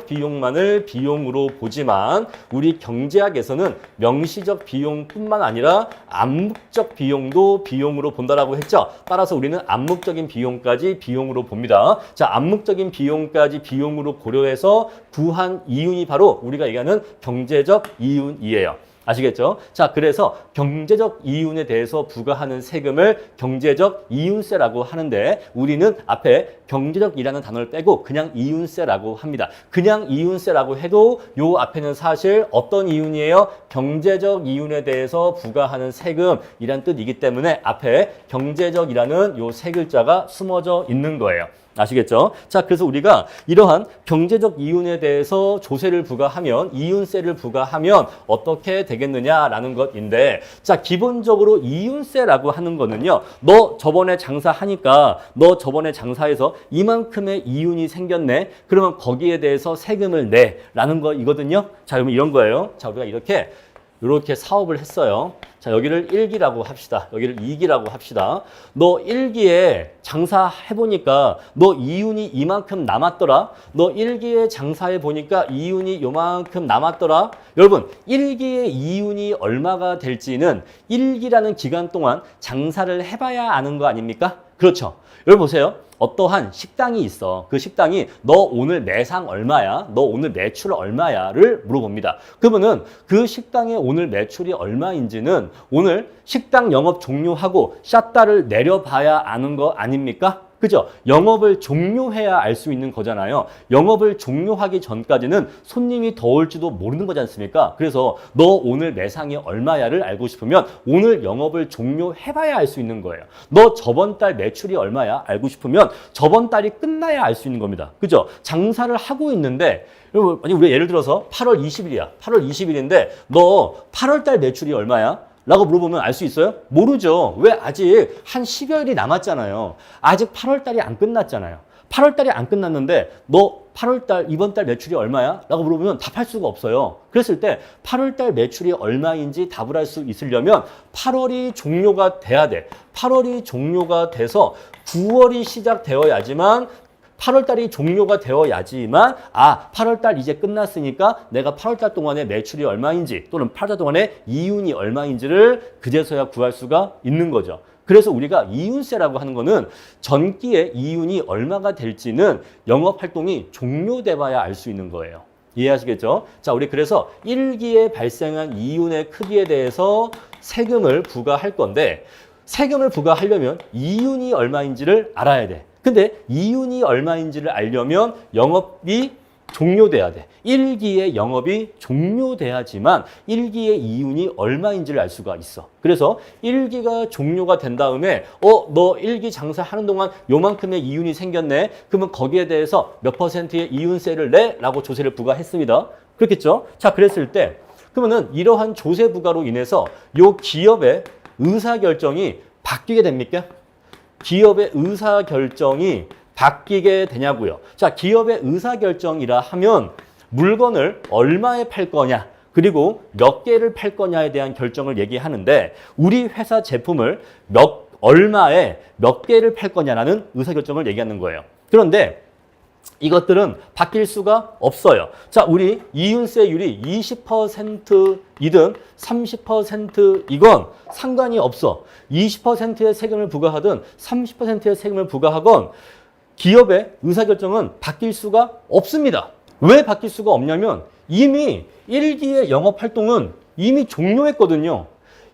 비용만을 비용으로 보지만 우리 경제학에서는 명시적 비용뿐만 아니라 암묵적 비용도 비용으로 본다라고 했죠. 따라서 우리는 암묵적인 비용까지 비용으로 봅니다. 자, 암묵적인 비용까지 비용으로 고려해서 구한 이윤이 바로 우리가 얘기하는 경제적 이윤이에요. 아시겠죠? 자, 그래서 경제적 이윤에 대해서 부과하는 세금을 경제적 이윤세라고 하는데 우리는 앞에 경제적이라는 단어를 빼고 그냥 이윤세라고 합니다. 그냥 이윤세라고 해도 요 앞에는 사실 어떤 이윤이에요? 경제적 이윤에 대해서 부과하는 세금이란 뜻이기 때문에 앞에 경제적이라는 요 세 글자가 숨어져 있는 거예요. 아시겠죠? 자, 그래서 우리가 이러한 경제적 이윤에 대해서 조세를 부과하면, 이윤세를 부과하면 어떻게 되겠느냐라는 것인데, 자, 기본적으로 이윤세라고 하는 거는요, 너 저번에 장사하니까, 너 저번에 장사해서 이만큼의 이윤이 생겼네? 그러면 거기에 대해서 세금을 내. 라는 거이거든요. 자, 그러면 이런 거예요. 자, 우리가 이렇게 사업을 했어요. 자, 여기를 1기라고 합시다. 여기를 2기라고 합시다. 너 1기에 장사해보니까 너 이윤이 이만큼 남았더라. 너 1기에 장사해보니까 이윤이 요만큼 남았더라. 여러분, 1기의 이윤이 얼마가 될지는 1기라는 기간 동안 장사를 해봐야 아는 거 아닙니까? 그렇죠. 여러분 보세요. 어떠한 식당이 있어. 그 식당이 너 오늘 매상 얼마야? 너 오늘 매출 얼마야?를 물어봅니다. 그러면은 그 식당의 오늘 매출이 얼마인지는 오늘 식당 영업 종료하고 샷다를 내려봐야 아는 거 아닙니까? 그죠? 영업을 종료해야 알 수 있는 거잖아요. 영업을 종료하기 전까지는 손님이 더 올지도 모르는 거지 않습니까? 그래서 너 오늘 매상이 얼마야를 알고 싶으면 오늘 영업을 종료해봐야 알 수 있는 거예요. 너 저번 달 매출이 얼마야? 알고 싶으면 저번 달이 끝나야 알 수 있는 겁니다. 그죠? 장사를 하고 있는데 아니 우리 예를 들어서 8월 20일이야. 8월 20일인데 너 8월 달 매출이 얼마야? 라고 물어보면 알 수 있어요? 모르죠. 왜? 아직 한 10여일이 남았잖아요. 아직 8월 달이 안 끝났잖아요. 8월 달이 안 끝났는데 너 8월 달 이번 달 매출이 얼마야? 라고 물어보면 답할 수가 없어요. 그랬을 때 8월 달 매출이 얼마인지 답을 할 수 있으려면 8월이 종료가 돼야 돼. 8월이 종료가 돼서 9월이 시작되어야지만 8월 달이 종료가 되어야지만 8월 달 이제 끝났으니까 내가 8월 달 동안에 매출이 얼마인지 또는 8월 달 동안에 이윤이 얼마인지를 그제서야 구할 수가 있는 거죠. 그래서 우리가 이윤세라고 하는 거는 전기의 이윤이 얼마가 될지는 영업활동이 종료돼 봐야 알 수 있는 거예요. 이해하시겠죠? 자, 우리 그래서 1기에 발생한 이윤의 크기에 대해서 세금을 부과할 건데 세금을 부과하려면 이윤이 얼마인지를 알아야 돼. 근데 이윤이 얼마인지를 알려면 영업이 종료돼야 돼. 1기의 영업이 종료돼야지만 1기의 이윤이 얼마인지를 알 수가 있어. 그래서 1기가 종료가 된 다음에 너 1기 장사하는 동안 요만큼의 이윤이 생겼네. 그러면 거기에 대해서 몇 퍼센트의 이윤세를 내? 라고 조세를 부과했습니다. 그렇겠죠? 자, 그랬을 때 그러면은 이러한 조세 부과로 인해서 요 기업의 의사결정이 바뀌게 됩니까? 기업의 의사결정이 바뀌게 되냐고요. 자, 기업의 의사결정이라 하면 물건을 얼마에 팔 거냐 그리고 몇 개를 팔 거냐에 대한 결정을 얘기하는데 우리 회사 제품을 얼마에 몇 개를 팔 거냐라는 의사결정을 얘기하는 거예요. 그런데 이것들은 바뀔 수가 없어요. 자, 우리 이윤세율이 20%이든 30%이건 상관이 없어. 20%의 세금을 부과하든 30%의 세금을 부과하건 기업의 의사결정은 바뀔 수가 없습니다. 왜 바뀔 수가 없냐면 이미 1기의 영업활동은 이미 종료했거든요.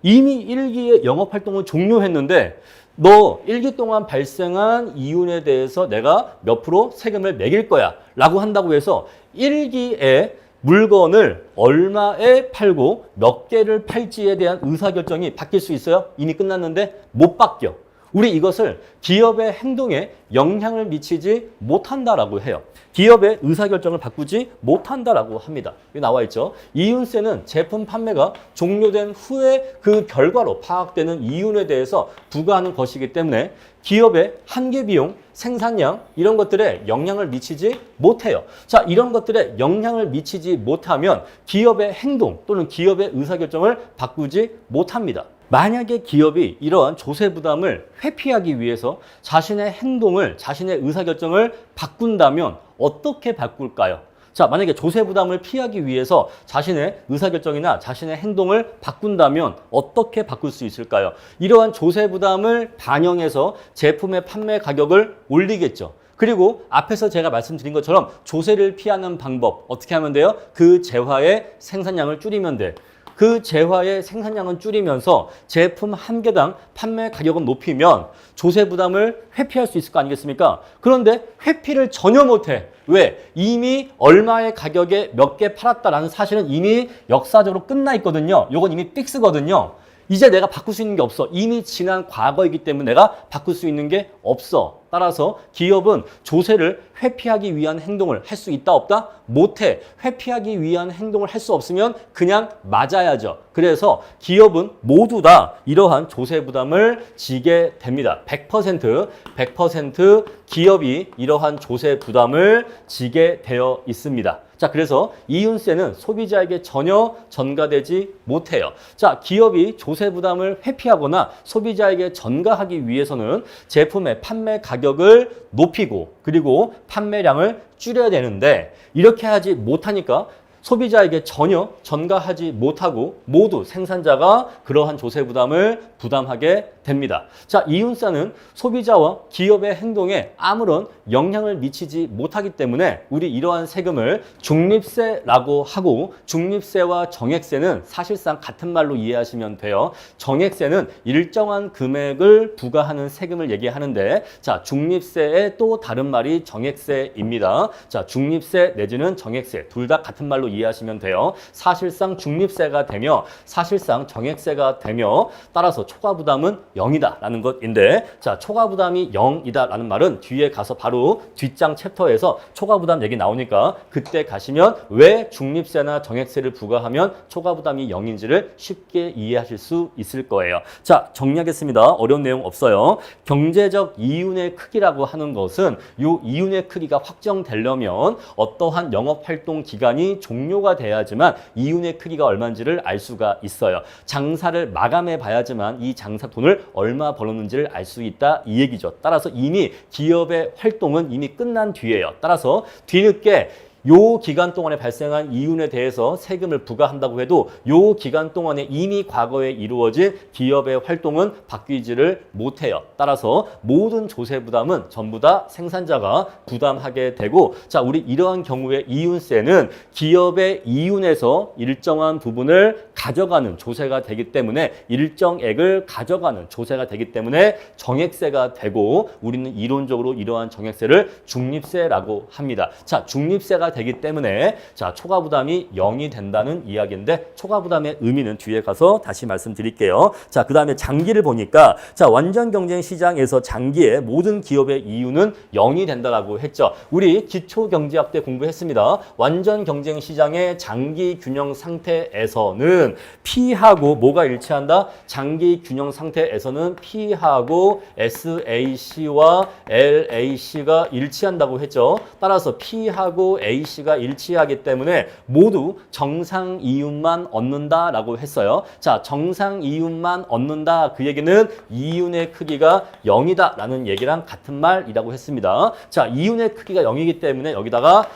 이미 1기의 영업활동은 종료했는데 너 1기 동안 발생한 이윤에 대해서 내가 몇 프로 세금을 매길 거야 라고 한다고 해서 1기에 물건을 얼마에 팔고 몇 개를 팔지에 대한 의사결정이 바뀔 수 있어요? 이미 끝났는데 못 바뀌어. 우리 이것을 기업의 행동에 영향을 미치지 못한다라고 해요. 기업의 의사결정을 바꾸지 못한다라고 합니다. 여기 나와 있죠. 이윤세는 제품 판매가 종료된 후에 그 결과로 파악되는 이윤에 대해서 부과하는 것이기 때문에 기업의 한계 비용, 생산량 이런 것들에 영향을 미치지 못해요. 자, 이런 것들에 영향을 미치지 못하면 기업의 행동 또는 기업의 의사결정을 바꾸지 못합니다. 만약에 기업이 이러한 조세 부담을 회피하기 위해서 자신의 행동을, 자신의 의사결정을 바꾼다면 어떻게 바꿀까요? 자, 만약에 조세 부담을 피하기 위해서 자신의 의사결정이나 자신의 행동을 바꾼다면 어떻게 바꿀 수 있을까요? 이러한 조세 부담을 반영해서 제품의 판매 가격을 올리겠죠. 그리고 앞에서 제가 말씀드린 것처럼 조세를 피하는 방법 어떻게 하면 돼요? 그 재화의 생산량을 줄이면 돼. 그 재화의 생산량은 줄이면서 제품 한 개당 판매 가격은 높이면 조세 부담을 회피할 수 있을 거 아니겠습니까? 그런데 회피를 전혀 못해. 왜? 이미 얼마의 가격에 몇 개 팔았다라는 사실은 이미 역사적으로 끝나 있거든요. 이건 이미 픽스거든요. 이제 내가 바꿀 수 있는 게 없어. 이미 지난 과거이기 때문에 내가 바꿀 수 있는 게 없어. 따라서 기업은 조세를 회피하기 위한 행동을 할 수 있다 없다? 못해. 회피하기 위한 행동을 할 수 없으면 그냥 맞아야죠. 그래서 기업은 모두 다 이러한 조세 부담을 지게 됩니다. 100% 기업이 이러한 조세 부담을 지게 되어 있습니다. 자, 그래서 이윤세는 소비자에게 전혀 전가되지 못해요. 자, 기업이 조세 부담을 회피하거나 소비자에게 전가하기 위해서는 제품의 판매 가격을 높이고 그리고 판매량을 줄여야 되는데 이렇게 하지 못하니까 소비자에게 전혀 전가하지 못하고 모두 생산자가 그러한 조세 부담을 부담하게 됩니다. 자, 이윤세는 소비자와 기업의 행동에 아무런 영향을 미치지 못하기 때문에 우리 이러한 세금을 중립세라고 하고 중립세와 정액세는 사실상 같은 말로 이해하시면 돼요. 정액세는 일정한 금액을 부과하는 세금을 얘기하는데 자, 중립세의 또 다른 말이 정액세입니다. 자, 중립세 내지는 정액세 둘 다 같은 말로 이해하시면 돼요. 사실상 중립세가 되며 사실상 정액세가 되며 따라서 초과 부담은 0이다라는 것인데 자, 초과 부담이 0이다라는 말은 뒤에 가서 바로 뒷장 챕터에서 초과 부담 얘기 나오니까 그때 가시면 왜 중립세나 정액세를 부과하면 초과 부담이 0인지를 쉽게 이해하실 수 있을 거예요. 자, 정리하겠습니다. 어려운 내용 없어요. 경제적 이윤의 크기라고 하는 것은 이 이윤의 크기가 확정되려면 어떠한 영업활동 기간이 종료가 돼야지만 이윤의 크기가 얼마인지를 알 수가 있어요. 장사를 마감해 봐야지만 이 장사 돈을 얼마 벌었는지를 알 수 있다 이 얘기죠. 따라서 이미 기업의 활동은 이미 끝난 뒤에요. 따라서 뒤늦게 요 기간 동안에 발생한 이윤에 대해서 세금을 부과한다고 해도 요 기간 동안에 이미 과거에 이루어진 기업의 활동은 바뀌지를 못해요. 따라서 모든 조세 부담은 전부 다 생산자가 부담하게 되고 자, 우리 이러한 경우에 이윤세는 기업의 이윤에서 일정한 부분을 가져가는 조세가 되기 때문에 일정액을 가져가는 조세가 되기 때문에 정액세가 되고 우리는 이론적으로 이러한 정액세를 중립세라고 합니다. 자, 중립세가 되기 때문에 자, 초과 부담이 0이 된다는 이야기인데 초과 부담의 의미는 뒤에 가서 다시 말씀드릴게요. 자, 그다음에 장기를 보니까 자, 완전 경쟁 시장에서 장기의 모든 기업의 이윤은 0이 된다라고 했죠. 우리 기초 경제학 때 공부했습니다. 완전 경쟁 시장의 장기 균형 상태에서는 P하고 뭐가 일치한다? 장기 균형 상태에서는 P하고 SAC와 LAC가 일치한다고 했죠. 따라서 P하고 A씨가 일치하기 때문에 모두 정상 이윤만 얻는다라고 했어요. 자, 정상 이윤만 얻는다. 그 얘기는 이윤의 크기가 0이다라는 얘기랑 같은 말이라고 했습니다. 자, 이윤의 크기가 0이기 때문에 여기다가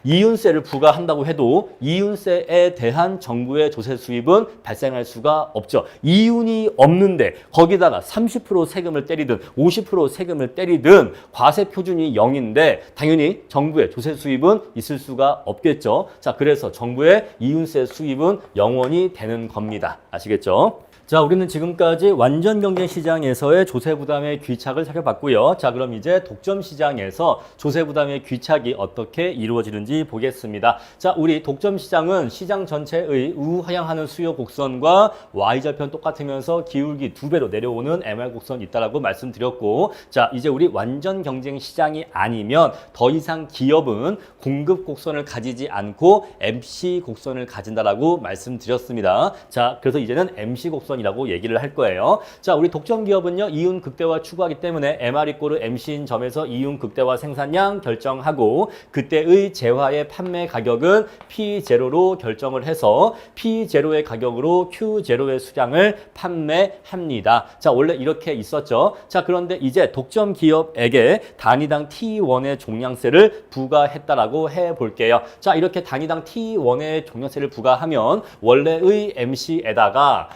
이윤세를 부과한다고 해도 이윤세에 대한 정부의 조세 수입은 발생할 수가 없죠. 이윤이 없는데 거기다가 30% 세금을 때리든 50% 세금을 때리든 과세 표준이 0인데 당연히 정부의 조세 수입은 있을 수가 없겠죠. 자, 그래서 정부의 이윤세 수입은 0원이 되는 겁니다. 아시겠죠? 자, 우리는 지금까지 완전 경쟁 시장에서의 조세 부담의 귀착을 살펴봤고요. 자, 그럼 이제 독점 시장에서 조세 부담의 귀착이 어떻게 이루어지는지 보겠습니다. 자, 우리 독점 시장은 시장 전체의 우하향하는 수요 곡선과 Y절편 똑같으면서 기울기 2배로 내려오는 MR 곡선이 있다라고 말씀드렸고, 자, 이제 우리 완전 경쟁 시장이 아니면 더 이상 기업은 공급 곡선을 가지지 않고 MC 곡선을 가진다라고 말씀드렸습니다. 자, 그래서 이제는 MC 곡선 이라고 얘기를 할 거예요. 자, 우리 독점 기업은요, 이윤 극대화 추구하기 때문에 MR 이꼬르 MC인 점에서 이윤 극대화 생산량 결정하고 그때의 재화의 판매 가격은 P0로 결정을 해서 P0의 가격으로 Q0의 수량을 판매합니다. 자, 원래 이렇게 있었죠. 자, 그런데 이제 독점 기업에게 단위당 T1의 종량세를 부과했다라고 해 볼게요. 자, 이렇게 단위당 T1의 종량세를 부과하면 원래의 MC에다가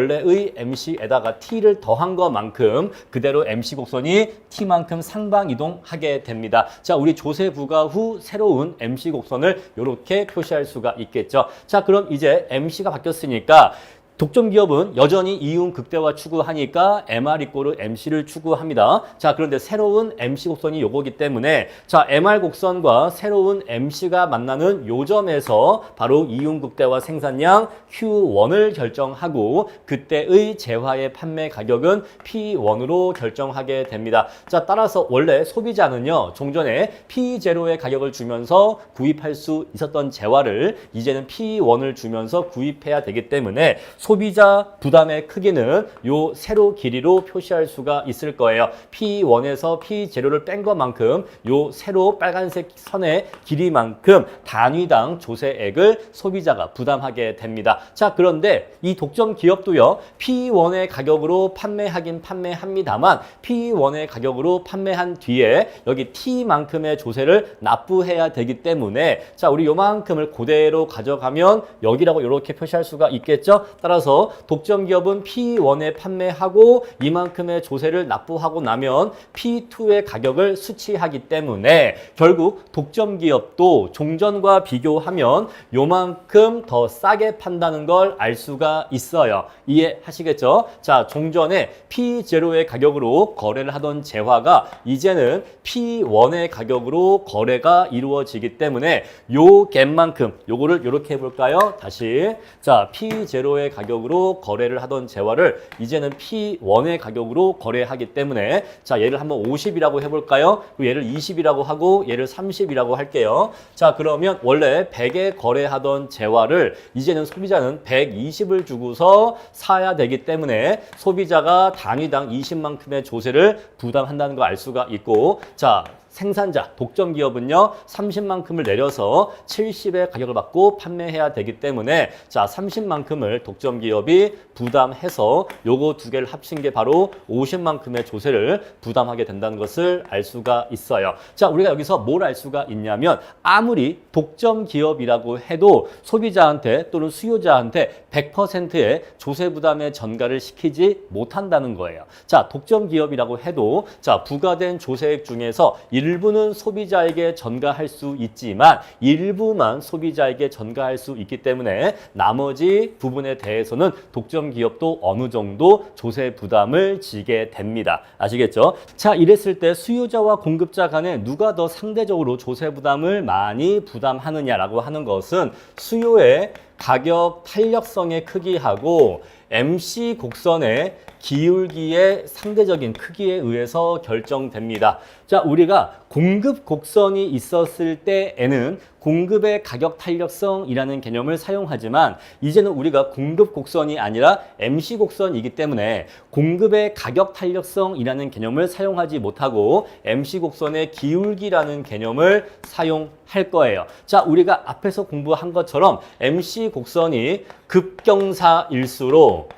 원래의 MC에다가 T를 더한 것만큼 그대로 MC 곡선이 T만큼 상방 이동하게 됩니다. 자, 우리 조세 부과 후 새로운 MC 곡선을 이렇게 표시할 수가 있겠죠. 자, 그럼 이제 MC가 바뀌었으니까 독점 기업은 여전히 이윤 극대화 추구하니까 MR 이꼬르 MC를 추구합니다. 자, 그런데 새로운 MC 곡선이 요거기 때문에 자, MR 곡선과 새로운 MC가 만나는 요 점에서 바로 이윤 극대화 생산량 Q1을 결정하고 그때의 재화의 판매 가격은 P1으로 결정하게 됩니다. 자, 따라서 원래 소비자는요, 종전에 P0의 가격을 주면서 구입할 수 있었던 재화를 이제는 P1을 주면서 구입해야 되기 때문에 소비자 부담의 크기는 요 세로 길이로 표시할 수가 있을 거예요. P1에서 P0를 뺀 것만큼 요 세로 빨간색 선의 길이만큼 단위당 조세액을 소비자가 부담하게 됩니다. 자, 그런데 이 독점 기업도요, P1의 가격으로 판매하긴 판매합니다만 P1의 가격으로 판매한 뒤에 여기 T만큼의 조세를 납부해야 되기 때문에 자, 우리 요만큼을 그대로 가져가면 여기라고 이렇게 표시할 수가 있겠죠. 따라서 따라서 독점 기업은 P1에 판매하고 이만큼의 조세를 납부하고 나면 P2의 가격을 수취하기 때문에 결국 독점 기업도 종전과 비교하면 요만큼 더 싸게 판다는 걸 알 수가 있어요. 이해하시겠죠? 자, 종전에 P0의 가격으로 거래를 하던 재화가 이제는 P1의 가격으로 거래가 이루어지기 때문에 요 갭만큼 요거를 이렇게 해볼까요? 다시 자, P0의 가격으로 거래를 하던 재화를 이제는 P1의 가격으로 거래하기 때문에 자, 얘를 한번 50이라고 해볼까요? 그리고 얘를 20이라고 하고 얘를 30이라고 할게요. 자, 그러면 원래 100에 거래하던 재화를 이제는 소비자는 120을 주고서 사야 되기 때문에 소비자가 단위당 20만큼의 조세를 부담한다는 거 알 수가 있고 자, 생산자, 독점 기업은요 30만큼을 내려서 70의 가격을 받고 판매해야 되기 때문에 자 30만큼을 독점 기업이 부담해서 요거 두 개를 합친 게 바로 50만큼의 조세를 부담하게 된다는 것을 알 수가 있어요. 자, 우리가 여기서 뭘 알 수가 있냐면 아무리 독점 기업이라고 해도 소비자한테 또는 수요자한테 100%의 조세 부담의 전가를 시키지 못한다는 거예요. 자, 독점 기업이라고 해도 자 부과된 조세액 중에서 일부는 소비자에게 전가할 수 있지만 일부만 소비자에게 전가할 수 있기 때문에 나머지 부분에 대해서는 독점 기업도 어느 정도 조세 부담을 지게 됩니다. 아시겠죠? 자, 이랬을 때 수요자와 공급자 간에 누가 더 상대적으로 조세 부담을 많이 부담하느냐라고 하는 것은 수요의 가격 탄력성의 크기하고 MC 곡선의 기울기의 상대적인 크기에 의해서 결정됩니다. 자, 우리가 공급 곡선이 있었을 때에는 공급의 가격 탄력성이라는 개념을 사용하지만 이제는 우리가 공급 곡선이 아니라 MC 곡선이기 때문에 공급의 가격 탄력성이라는 개념을 사용하지 못하고 MC 곡선의 기울기라는 개념을 사용할 거예요. 자, 우리가 앞에서 공부한 것처럼 MC 곡선이 급경사일수록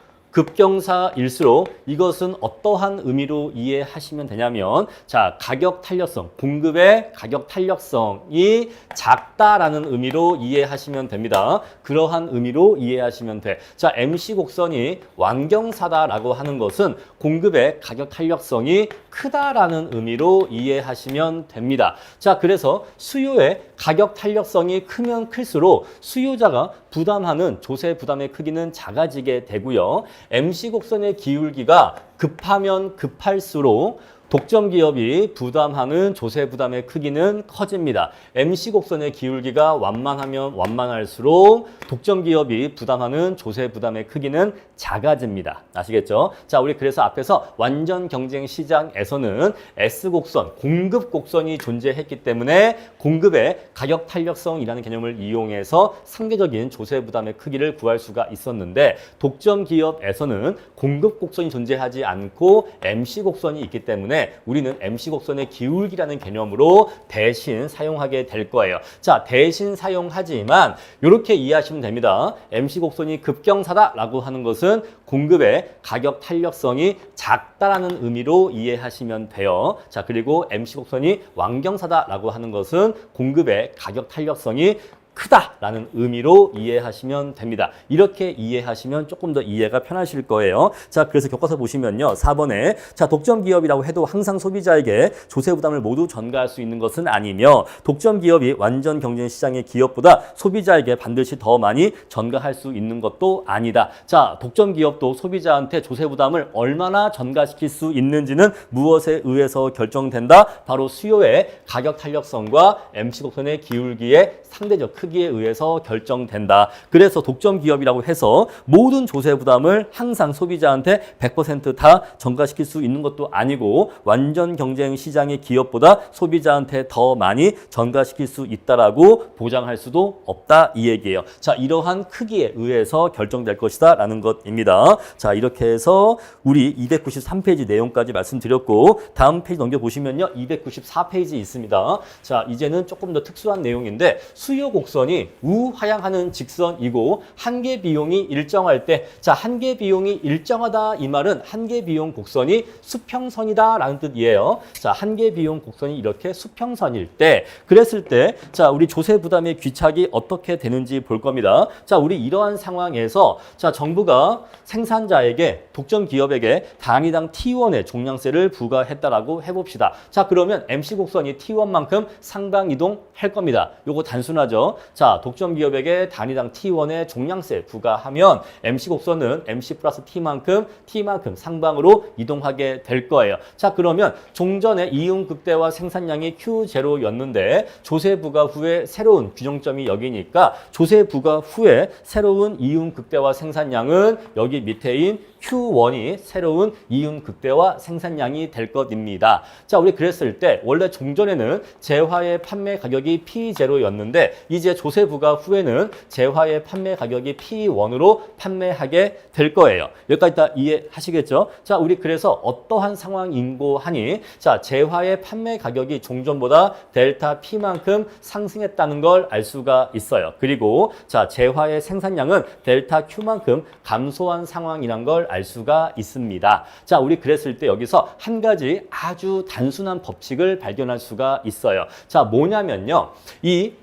이것은 어떠한 의미로 이해하시면 되냐면 자, 가격 탄력성, 공급의 가격 탄력성이 작다라는 의미로 이해하시면 됩니다. 그러한 의미로 이해하시면 돼. 자, MC 곡선이 완경사다라고 하는 것은 공급의 가격 탄력성이 크다라는 의미로 이해하시면 됩니다. 자, 그래서 수요의 가격 탄력성이 크면 클수록 수요자가 부담하는 조세 부담의 크기는 작아지게 되고요. MC 곡선의 기울기가 급하면 급할수록 독점 기업이 부담하는 조세 부담의 크기는 커집니다. MC 곡선의 기울기가 완만하면 완만할수록 독점 기업이 부담하는 조세 부담의 크기는 작아집니다. 아시겠죠? 자, 우리 그래서 앞에서 완전 경쟁 시장에서는 S 곡선, 공급 곡선이 존재했기 때문에 공급의 가격 탄력성이라는 개념을 이용해서 상대적인 조세 부담의 크기를 구할 수가 있었는데 독점 기업에서는 공급 곡선이 존재하지 않고 MC 곡선이 있기 때문에 우리는 MC 곡선의 기울기라는 개념으로 대신 사용하게 될 거예요. 자, 대신 사용하지만 이렇게 이해하시면 됩니다. MC 곡선이 급경사다라고 하는 것은 공급의 가격 탄력성이 작다라는 의미로 이해하시면 돼요. 자, 그리고 MC 곡선이 완경사다라고 하는 것은 공급의 가격 탄력성이 크다라는 의미로 이해하시면 됩니다. 이렇게 이해하시면 조금 더 이해가 편하실 거예요. 자, 그래서 교과서 보시면요. 4번에 자, 독점 기업이라고 해도 항상 소비자에게 조세 부담을 모두 전가할 수 있는 것은 아니며 독점 기업이 완전 경쟁 시장의 기업보다 소비자에게 반드시 더 많이 전가할 수 있는 것도 아니다. 자, 독점 기업도 소비자한테 조세 부담을 얼마나 전가시킬 수 있는지는 무엇에 의해서 결정된다? 바로 수요의 가격 탄력성과 MC 곡선의 기울기의 상대적 크기에 의해서 결정된다. 그래서 독점 기업이라고 해서 모든 조세 부담을 항상 소비자한테 100% 전가시킬 수 있는 것도 아니고 완전 경쟁 시장의 기업보다 소비자한테 더 많이 전가시킬 수 있다라고 보장할 수도 없다 이 얘기예요. 자, 이러한 크기에 의해서 결정될 것이다 라는 것입니다. 자, 이렇게 해서 우리 293페이지 내용까지 말씀드렸고 다음 페이지 넘겨보시면요. 294페이지 있습니다. 자, 이제는 조금 더 특수한 내용인데 수요 곡선 곡선이 우하향하는 직선이고 한계 비용이 일정할 때, 자, 한계 비용이 일정하다 이 말은 한계 비용 곡선이 수평선이다라는 뜻이에요. 자, 한계 비용 곡선이 이렇게 수평선일 때, 그랬을 때, 자, 우리 조세 부담의 귀착이 어떻게 되는지 볼 겁니다. 자, 우리 이러한 상황에서, 자, 정부가 생산자에게, 독점 기업에게 단위당 T1의 종량세를 부과했다라고 해봅시다. 자, 그러면 MC 곡선이 T1만큼 상방 이동할 겁니다. 요거 단순하죠. 자, 독점 기업에게 단위당 T1의 종량세 부과하면 MC 곡선은 MC 플러스 T만큼 상방으로 이동하게 될 거예요. 자, 그러면 종전에 이윤 극대화 생산량이 Q0였는데 조세 부과 후에 새로운 규정점이 여기니까 조세 부과 후에 새로운 이윤 극대화 생산량은 여기 밑에인 Q1이 새로운 이윤 극대화 생산량이 될 것입니다. 자, 우리 그랬을 때 원래 종전에는 재화의 판매 가격이 P0였는데 이제 조세 부과 후에는 재화의 판매 가격이 P1으로 판매하게 될 거예요. 여기까지 다 이해하시겠죠? 자, 우리 그래서 어떠한 상황인고 하니, 자, 재화의 판매 가격이 종전보다 델타 P만큼 상승했다는 걸 알 수가 있어요. 그리고 자, 재화의 생산량은 델타 Q만큼 감소한 상황이란 걸 알 수가 있습니다. 자, 우리 그랬을 때 여기서 한 가지 아주 단순한 법칙을 발견할 수가 있어요. 자, 뭐냐면요. 이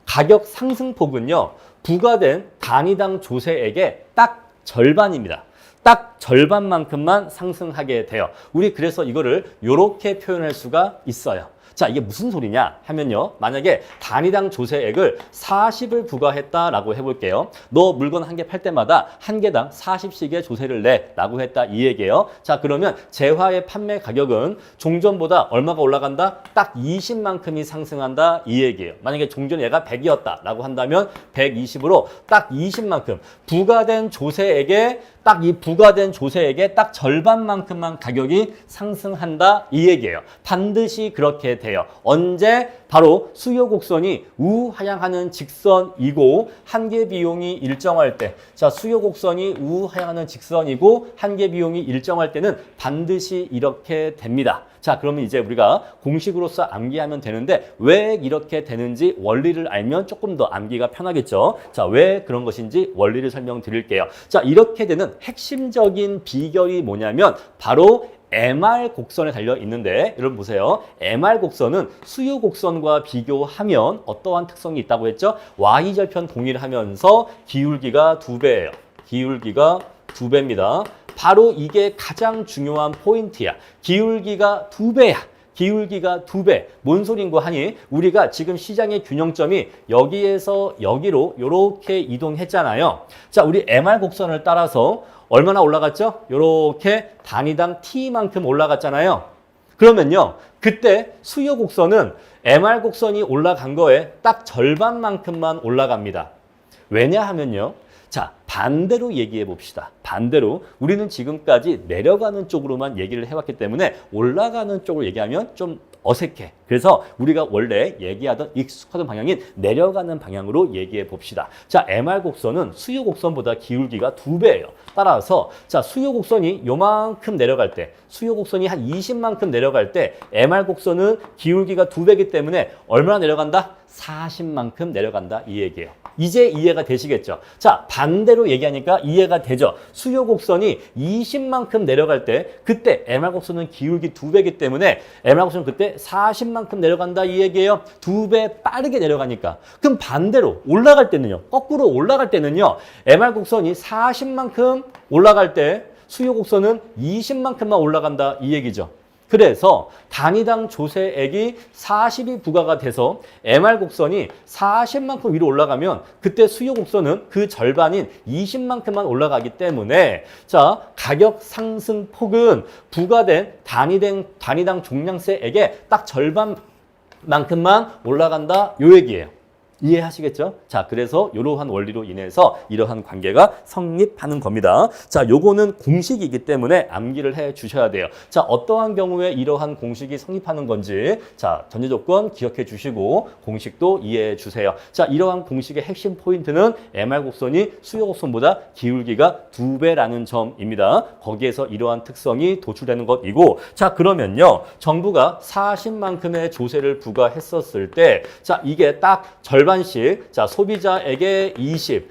가격 상승폭은요, 부과된 단위당 조세액의 딱 절반입니다. 딱 절반만큼만 상승하게 돼요. 우리 그래서 이거를 이렇게 표현할 수가 있어요. 자, 이게 무슨 소리냐 하면요. 만약에 단위당 조세액을 40을 부과했다라고 해볼게요. 너 물건 한 개 팔 때마다 한 개당 40씩의 조세를 내라고 했다 이 얘기예요. 자, 그러면 재화의 판매 가격은 종전보다 얼마가 올라간다? 딱 20만큼이 상승한다 이 얘기예요. 만약에 종전 얘가 100이었다라고 한다면 120으로 딱 20만큼 부과된 조세액에 딱 이 부과된 조세액의 딱 절반만큼만 가격이 상승한다 이 얘기예요. 반드시 그렇게 돼요. 언제? 바로 수요 곡선이 우하향하는 직선이고 한계 비용이 일정할 때, 자, 수요 곡선이 우하향하는 직선이고 한계 비용이 일정할 때는 반드시 이렇게 됩니다. 자, 그러면 이제 우리가 공식으로서 암기하면 되는데 왜 이렇게 되는지 원리를 알면 조금 더 암기가 편하겠죠. 자, 왜 그런 것인지 원리를 설명드릴게요. 자, 이렇게 되는 핵심적인 비결이 뭐냐면 바로 MR 곡선에 달려 있는데, 여러분 보세요. MR 곡선은 수요 곡선과 비교하면 어떠한 특성이 있다고 했죠? Y절편 동일하면서 기울기가 2배예요. 기울기가 2배입니다. 바로 이게 가장 중요한 포인트야. 기울기가 2배야. 기울기가 2배. 뭔 소린고 하니 우리가 지금 시장의 균형점이 여기에서 여기로 이렇게 이동했잖아요. 자, 우리 MR 곡선을 따라서 얼마나 올라갔죠? 이렇게 단위당 T만큼 올라갔잖아요. 그러면요, 그때 수요 곡선은 MR 곡선이 올라간 거에 딱 절반만큼만 올라갑니다. 왜냐하면요, 자, 반대로 얘기해 봅시다. 반대로 우리는 지금까지 내려가는 쪽으로만 얘기를 해왔기 때문에 올라가는 쪽으로 얘기하면 좀 어색해. 그래서 우리가 원래 얘기하던 익숙하던 방향인 내려가는 방향으로 얘기해 봅시다. 자, MR 곡선은 수요 곡선보다 기울기가 2배예요. 따라서 자, 수요 곡선이 요만큼 내려갈 때, 수요 곡선이 한 20만큼 내려갈 때 MR 곡선은 기울기가 2배이기 때문에 얼마나 내려간다? 40만큼 내려간다 이 얘기예요. 이제 이해가 되시겠죠? 자, 반대로 얘기하니까 이해가 되죠? 수요 곡선이 20만큼 내려갈 때 그때 MR 곡선은 기울기 2배이기 때문에 MR 곡선은 그때 40만큼 내려간다 이 얘기예요. 2배 빠르게 내려가니까. 그럼 반대로 올라갈 때는요. 거꾸로 올라갈 때는요. MR 곡선이 40만큼 올라갈 때 수요 곡선은 20만큼만 올라간다 이 얘기죠. 그래서 단위당 조세액이 40이 부과가 돼서 MR 곡선이 40만큼 위로 올라가면 그때 수요 곡선은 그 절반인 20만큼만 올라가기 때문에 자, 가격 상승 폭은 부과된 단위당 종량세액의 딱 절반만큼만 올라간다 요 얘기예요. 이해하시겠죠? 자, 그래서 이러한 원리로 인해서 이러한 관계가 성립하는 겁니다. 자, 요거는 공식이기 때문에 암기를 해 주셔야 돼요. 자, 어떠한 경우에 이러한 공식이 성립하는 건지, 자, 전제 조건 기억해 주시고 공식도 이해해 주세요. 자, 이러한 공식의 핵심 포인트는 MR 곡선이 수요 곡선보다 기울기가 2배라는 점입니다. 거기에서 이러한 특성이 도출되는 것이고, 자, 그러면요, 정부가 40만큼의 조세를 부과했었을 때, 자, 이게 딱 절반 절반씩, 자, 소비자에게 20,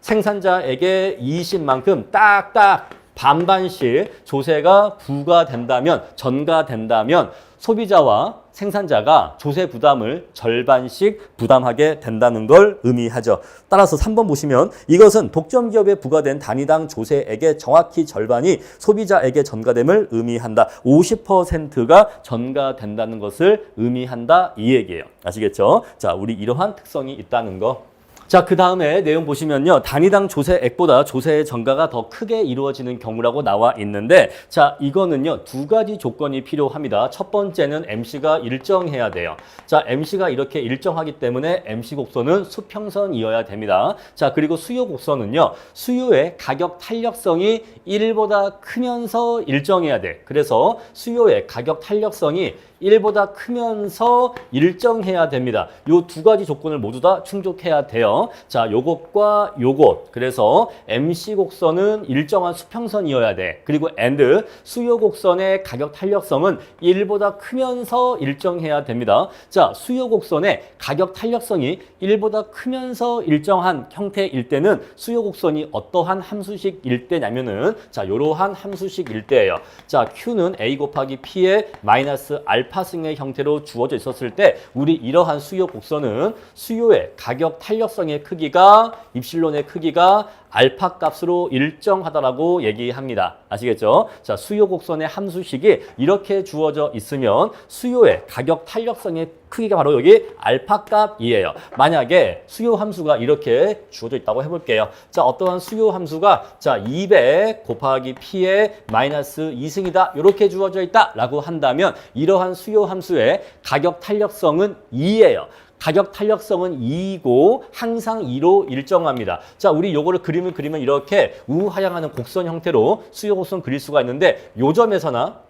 생산자에게 20만큼 딱딱 반반씩 조세가 부과된다면, 전가된다면 소비자와 생산자가 조세 부담을 절반씩 부담하게 된다는 걸 의미하죠. 따라서 3번 보시면 이것은 독점기업에 부과된 단위당 조세액의 정확히 절반이 소비자에게 전가됨을 의미한다. 50%가 전가된다는 것을 의미한다. 이 얘기예요. 아시겠죠? 자, 우리 이러한 특성이 있다는 거. 자, 그 다음에 내용 보시면요. 단위당 조세액보다 조세의 전가가 더 크게 이루어지는 경우라고 나와 있는데, 자, 이거는요. 두 가지 조건이 필요합니다. 첫 번째는 MC가 일정해야 돼요. 자, MC가 이렇게 일정하기 때문에 MC 곡선은 수평선이어야 됩니다. 자, 그리고 수요 곡선은요. 수요의 가격 탄력성이 1보다 크면서 일정해야 돼. 그래서 수요의 가격 탄력성이 1보다 크면서 일정해야 됩니다. 요 두 가지 조건을 모두 다 충족해야 돼요. 자, 요것과 요것. 그래서 MC 곡선은 일정한 수평선이어야 돼. 그리고 and 수요 곡선의 가격 탄력성은 1보다 크면서 일정해야 됩니다. 자, 수요 곡선의 가격 탄력성이 1보다 크면서 일정한 형태일 때는 수요 곡선이 어떠한 함수식일 때냐면은, 자, 요러한 함수식일 때예요. 자, Q는 A 곱하기 P의 마이너스 알파승의 형태로 주어져 있었을 때 우리 이러한 수요 곡선은 수요의 가격 탄력성의 크기가 입실론의 크기가 알파 값으로 일정하다라고 얘기합니다. 아시겠죠? 자, 수요 곡선의 함수식이 이렇게 주어져 있으면 수요의 가격 탄력성의 크기가 바로 여기 알파 값이에요. 만약에 수요 함수가 이렇게 주어져 있다고 해볼게요. 자, 어떠한 수요 함수가 자 200 곱하기 P의 마이너스 2승이다. 이렇게 주어져 있다라고 한다면 이러한 수요 함수의 가격 탄력성은 2예요. 가격 탄력성은 2이고 항상 2로 일정합니다. 자, 우리 요거를 그림을 그리면 이렇게 우하향하는 곡선 형태로 수요 곡선 그릴 수가 있는데 요점에서나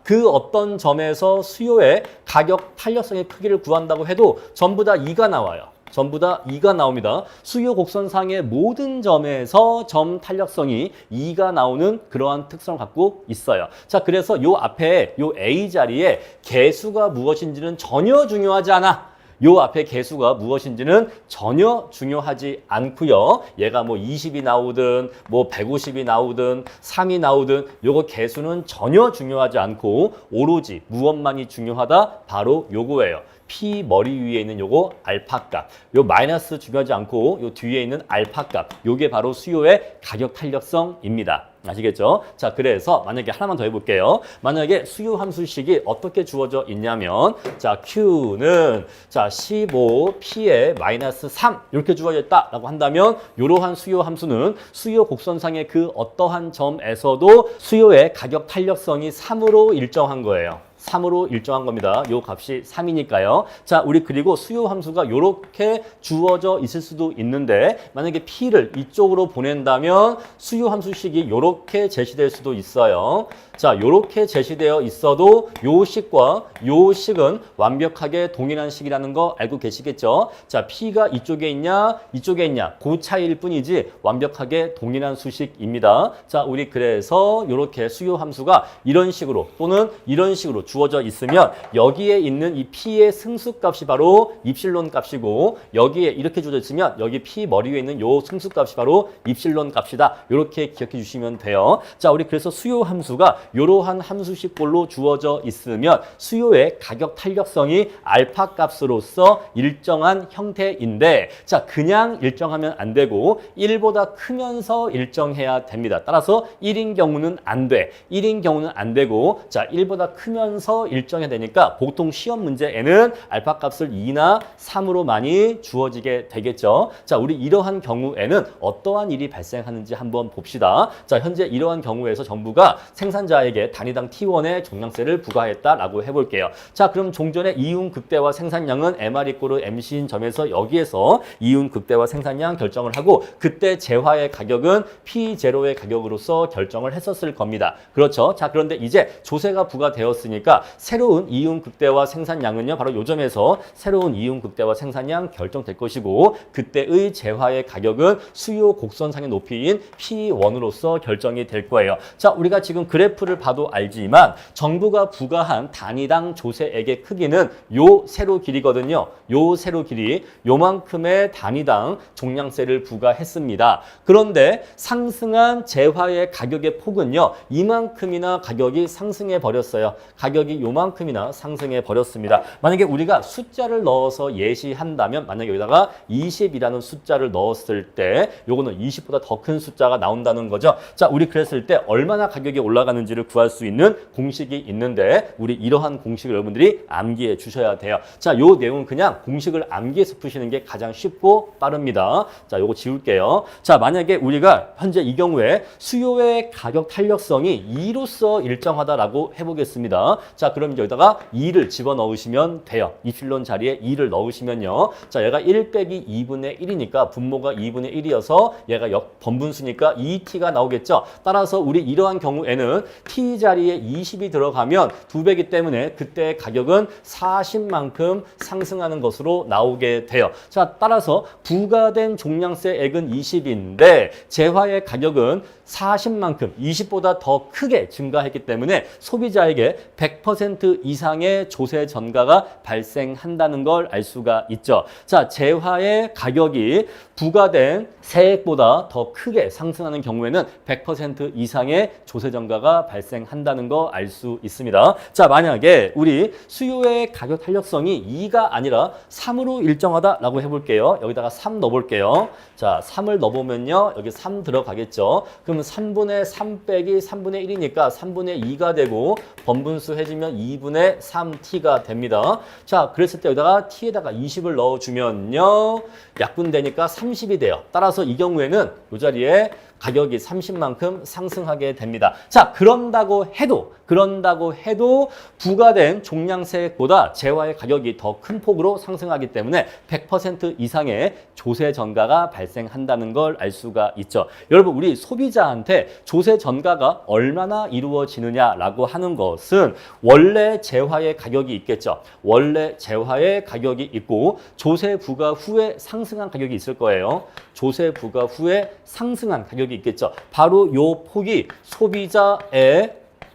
그 어떤 점에서 수요의 가격 탄력성의 크기를 구한다고 해도 전부 다 2가 나와요. 전부 다 2가 나옵니다. 수요 곡선상의 모든 점에서 점 탄력성이 2가 나오는 그러한 특성을 갖고 있어요. 자, 그래서 요 앞에 요 A 자리에 개수가 무엇인지는 전혀 중요하지 않아. 요 앞에 개수가 무엇인지는 전혀 중요하지 않고요. 얘가 뭐 20이 나오든 뭐 150이 나오든 3이 나오든 요거 개수는 전혀 중요하지 않고 오로지 무엇만이 중요하다? 바로 요거예요. P 머리 위에 있는 요거 알파 값. 요 마이너스 중요하지 않고 요 뒤에 있는 알파 값. 요게 바로 수요의 가격 탄력성입니다. 아시겠죠? 자, 그래서 만약에 하나만 더 해볼게요. 만약에 수요 함수식이 어떻게 주어져 있냐면, 자, Q는 자 15 P의 마이너스 3 이렇게 주어져 있다라고 한다면 이러한 수요 함수는 수요 곡선상의 그 어떠한 점에서도 수요의 가격 탄력성이 3으로 일정한 거예요. 3으로 일정한 겁니다. 요 값이 3이니까요. 자, 우리 그리고 수요 함수가 요렇게 주어져 있을 수도 있는데 만약에 P를 이쪽으로 보낸다면 수요 함수식이 요렇게 제시될 수도 있어요. 자, 요렇게 제시되어 있어도 요 식과 요 식은 완벽하게 동일한 식이라는 거 알고 계시겠죠? 자, P가 이쪽에 있냐, 이쪽에 있냐, 그 차이일 뿐이지 완벽하게 동일한 수식입니다. 자, 우리 그래서 요렇게 수요 함수가 이런 식으로 또는 이런 식으로 주어져 있으면 여기에 있는 이 P의 승수값이 바로 입실론 값이고 여기에 이렇게 주어져 있으면 여기 P 머리 위에 있는 요 승수값이 바로 입실론 값이다. 이렇게 기억해 주시면 돼요. 자, 우리 그래서 수요 함수가 이러한 함수식꼴로 주어져 있으면 수요의 가격 탄력성이 알파 값으로서 일정한 형태인데 자, 그냥 일정하면 안 되고 1보다 크면서 일정해야 됩니다. 따라서 1인 경우는 안 돼. 1인 경우는 안 되고 자, 1보다 크면서 일정해야 되니까 보통 시험 문제에는 알파 값을 2나 3으로 많이 주어지게 되겠죠. 자, 우리 이러한 경우에는 어떠한 일이 발생하는지 한번 봅시다. 자, 현재 이러한 경우에서 정부가 생산자에게 단위당 T1의 종량세를 부과했다라고 해볼게요. 자, 그럼 종전의 이윤 극대화 생산량은 MR 이꼬르 MC인 점에서 여기에서 이윤 극대화 생산량 결정을 하고 그때 재화의 가격은 P0의 가격으로서 결정을 했었을 겁니다. 그렇죠? 자, 그런데 이제 조세가 부과되었으니까 되니까 새로운 이윤 극대화 생산량은요 바로 요 점에서 새로운 이윤 극대화 생산량 결정될 것이고 그때의 재화의 가격은 수요 곡선상의 높이인 P1으로서 결정이 될 거예요. 자, 우리가 지금 그래프를 봐도 알지만 정부가 부과한 단위당 조세액의 크기는 요 세로 길이거든요. 요 세로 길이 요만큼의 단위당 종량세를 부과했습니다. 그런데 상승한 재화의 가격의 폭은요 이만큼이나 가격이 상승해 버렸어요. 가격이 요만큼이나 상승해 버렸습니다. 만약에 우리가 숫자를 넣어서 예시한다면 만약에 여기다가 20이라는 숫자를 넣었을 때 요거는 20보다 더 큰 숫자가 나온다는 거죠. 자, 우리 그랬을 때 얼마나 가격이 올라가는지를 구할 수 있는 공식이 있는데 우리 이러한 공식을 여러분들이 암기해 주셔야 돼요. 자, 요 내용은 그냥 공식을 암기해서 푸시는 게 가장 쉽고 빠릅니다. 자, 요거 지울게요. 자, 만약에 우리가 현재 이 경우에 수요의 가격 탄력성이 2로서 일정하다라고 해보겠습니다. 자, 그럼 여기다가 2를 집어넣으시면 돼요. 이필론 자리에 2를 넣으시면요. 자, 얘가 1 빼기 2분의 1이니까 분모가 2분의 1이어서 얘가 번분수니까 2t가 나오겠죠. 따라서 우리 이러한 경우에는 t 자리에 20이 들어가면 2배이기 때문에 그때 가격은 40만큼 상승하는 것으로 나오게 돼요. 자, 따라서 부과된 종량세액은 20인데 재화의 가격은 40만큼 20보다 더 크게 증가했기 때문에 소비자에게 100% 이상의 조세 전가가 발생한다는 걸 알 수가 있죠. 자, 재화의 가격이 부과된 세액보다 더 크게 상승하는 경우에는 100% 이상의 조세 전가가 발생한다는 거 알 수 있습니다. 자, 만약에 우리 수요의 가격 탄력성이 2가 아니라 3으로 일정하다라고 해볼게요. 여기다가 3 넣어볼게요. 자, 3을 넣어보면요. 여기 3 들어가겠죠. 그럼 3분의 3 빼기 3분의 1이니까 3분의 2가 되고 번분수 해주면 2분의 3t가 됩니다. 자, 그랬을 때 여기다가 t에다가 20을 넣어주면요. 약분되니까 30이 돼요. 따라서 이 경우에는 이 자리에 가격이 30만큼 상승하게 됩니다. 자, 그런다고 해도 부과된 종량세액보다 재화의 가격이 더 큰 폭으로 상승하기 때문에 100% 이상의 조세 전가가 발생한다는 걸 알 수가 있죠. 여러분, 우리 소비자한테 조세 전가가 얼마나 이루어지느냐라고 하는 것은 원래 재화의 가격이 있겠죠. 원래 재화의 가격이 있고 조세 부과 후에 상승한 가격이 있을 거예요. 조세 부과 후에 상승한 가격이 있겠죠. 바로 요 폭이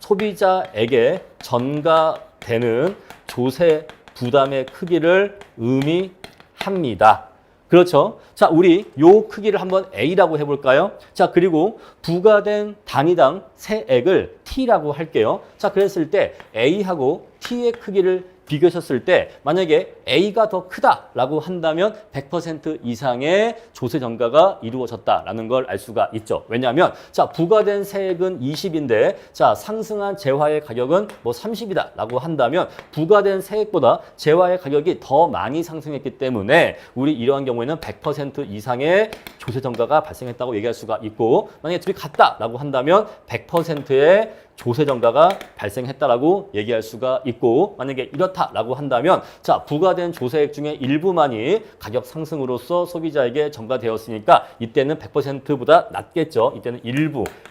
소비자에게 전가되는 조세 부담의 크기를 의미합니다. 그렇죠? 자, 우리 요 크기를 한번 A라고 해볼까요? 자, 그리고 부과된 단위당 세액을 T라고 할게요. 자, 그랬을 때 A하고 T의 크기를 비교하셨을 때 만약에 A가 더 크다라고 한다면 100% 이상의 조세 전가가 이루어졌다라는 걸 알 수가 있죠. 왜냐하면 자, 부과된 세액은 20인데 자, 상승한 재화의 가격은 뭐 30이다라고 한다면 부과된 세액보다 재화의 가격이 더 많이 상승했기 때문에 우리 이러한 경우에는 100% 이상의 조세 전가가 발생했다고 얘기할 수가 있고 만약에 둘이 같다라고 한다면 100%의 조세 전가가 발생했다라고 얘기할 수가 있고 만약에 이렇다라고 한다면 자, 부과된 조세액 중에 일부만이 가격 상승으로서 소비자에게 전가되었으니까 이때는 100%보다 낮겠죠. 이때는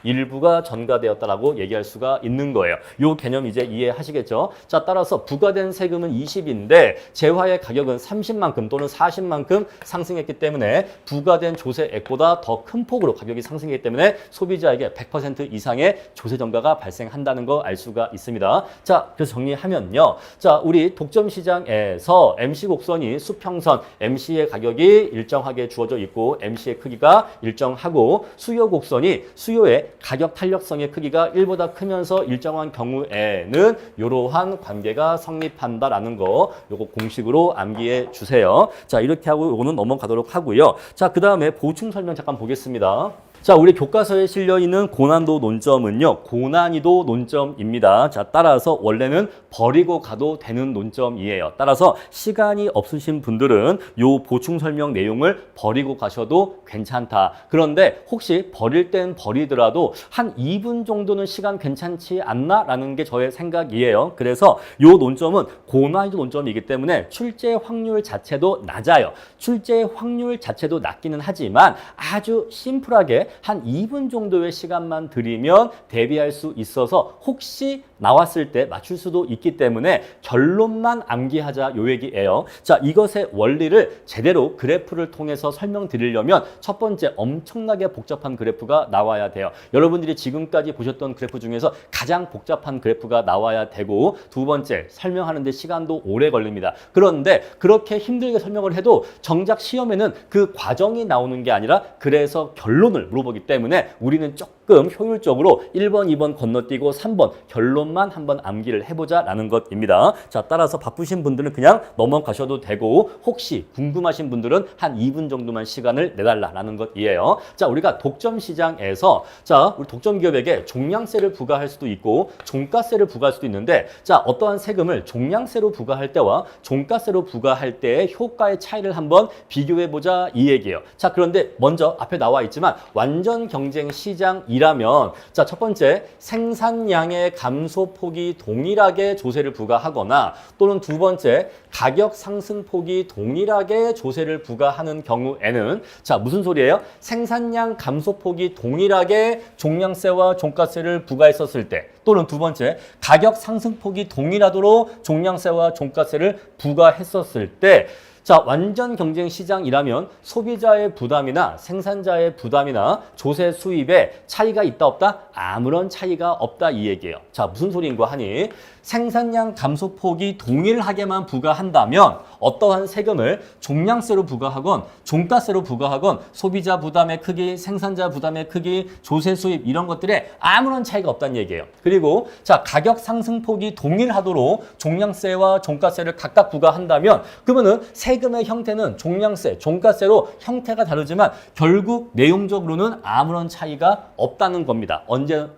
일부가 전가되었다라고 얘기할 수가 있는 거예요. 이 개념 이제 이해하시겠죠? 자, 따라서 부과된 세금은 20인데 재화의 가격은 30만큼 또는 40만큼 상승했기 때문에 부과된 조세액보다 더 큰 폭으로 가격이 상승했기 때문에 소비자에게 100% 이상의 조세 전가가 발생한다는 거 알 수가 있습니다. 자, 그래서 정리하면요. 자, 우리 독점 시장에서 MC 곡선이 수평선, MC의 가격이 일정하게 주어져 있고 MC의 크기가 일정하고 수요 곡선이 수요의 가격 탄력성의 크기가 1보다 크면서 일정한 경우에는 이러한 관계가 성립한다라는 거 요거 공식으로 암기해 주세요. 자, 이렇게 하고 요거는 넘어가도록 하고요. 자, 그 다음에 보충 설명 잠깐 보겠습니다. 자, 우리 교과서에 실려 있는 고난도 논점은요, 고난이도 논점입니다. 자, 따라서 원래는 버리고 가도 되는 논점이에요. 따라서 시간이 없으신 분들은 요 보충 설명 내용을 버리고 가셔도 괜찮다. 그런데 혹시 버릴 땐 버리더라도 한 2분 정도는 시간 괜찮지 않나라는 게 저의 생각이에요. 그래서 요 논점은 고난이도 논점이기 때문에 출제 확률 자체도 낮아요. 출제 확률 자체도 낮기는 하지만 아주 심플하게 한 2분 정도의 시간만 드리면 대비할 수 있어서 혹시 나왔을 때 맞출 수도 있기 때문에 결론만 암기하자 요 얘기예요. 자, 이것의 원리를 제대로 그래프를 통해서 설명드리려면 첫 번째 엄청나게 복잡한 그래프가 나와야 돼요. 여러분들이 지금까지 보셨던 그래프 중에서 가장 복잡한 그래프가 나와야 되고 두 번째 설명하는 데 시간도 오래 걸립니다. 그런데 그렇게 힘들게 설명을 해도 정작 시험에는 그 과정이 나오는 게 아니라 그래서 결론을 물어보기 때문에 우리는 조금 효율적으로 1번, 2번 건너뛰고 3번 결론만 한번 암기를 해보자라는 것입니다. 자, 따라서 바쁘신 분들은 그냥 넘어가셔도 되고 혹시 궁금하신 분들은 한 2분 정도만 시간을 내달라라는 것이에요. 자, 우리가 독점 시장에서 자, 우리 독점 기업에게 종량세를 부과할 수도 있고 종가세를 부과할 수도 있는데 자, 어떠한 세금을 종량세로 부과할 때와 종가세로 부과할 때의 효과의 차이를 한번 비교해보자 이 얘기예요. 자, 그런데 먼저 앞에 나와 있지만 완전 경쟁 시장이라면 자, 첫 번째 생산량의 감소폭이 동일하게 조세를 부과하거나 또는 두 번째 가격 상승폭이 동일하게 조세를 부과하는 경우에는 자, 무슨 소리예요? 생산량 감소폭이 동일하게 종량세와 종가세를 부과했었을 때 또는 두 번째 가격 상승폭이 동일하도록 종량세와 종가세를 부과했었을 때 자, 완전 경쟁 시장이라면 소비자의 부담이나 생산자의 부담이나 조세 수입에 차이가 있다 없다? 아무런 차이가 없다 이 얘기예요. 자, 무슨 소리인고 하니 생산량 감소폭이 동일하게만 부과한다면 어떠한 세금을 종량세로 부과하건 종가세로 부과하건 소비자 부담의 크기, 생산자 부담의 크기, 조세 수입 이런 것들에 아무런 차이가 없다는 얘기예요. 그리고 자, 가격 상승폭이 동일하도록 종량세와 종가세를 각각 부과한다면 그러면은 세금의 형태는 종량세, 종가세로 형태가 다르지만 결국 내용적으로는 아무런 차이가 없다는 겁니다.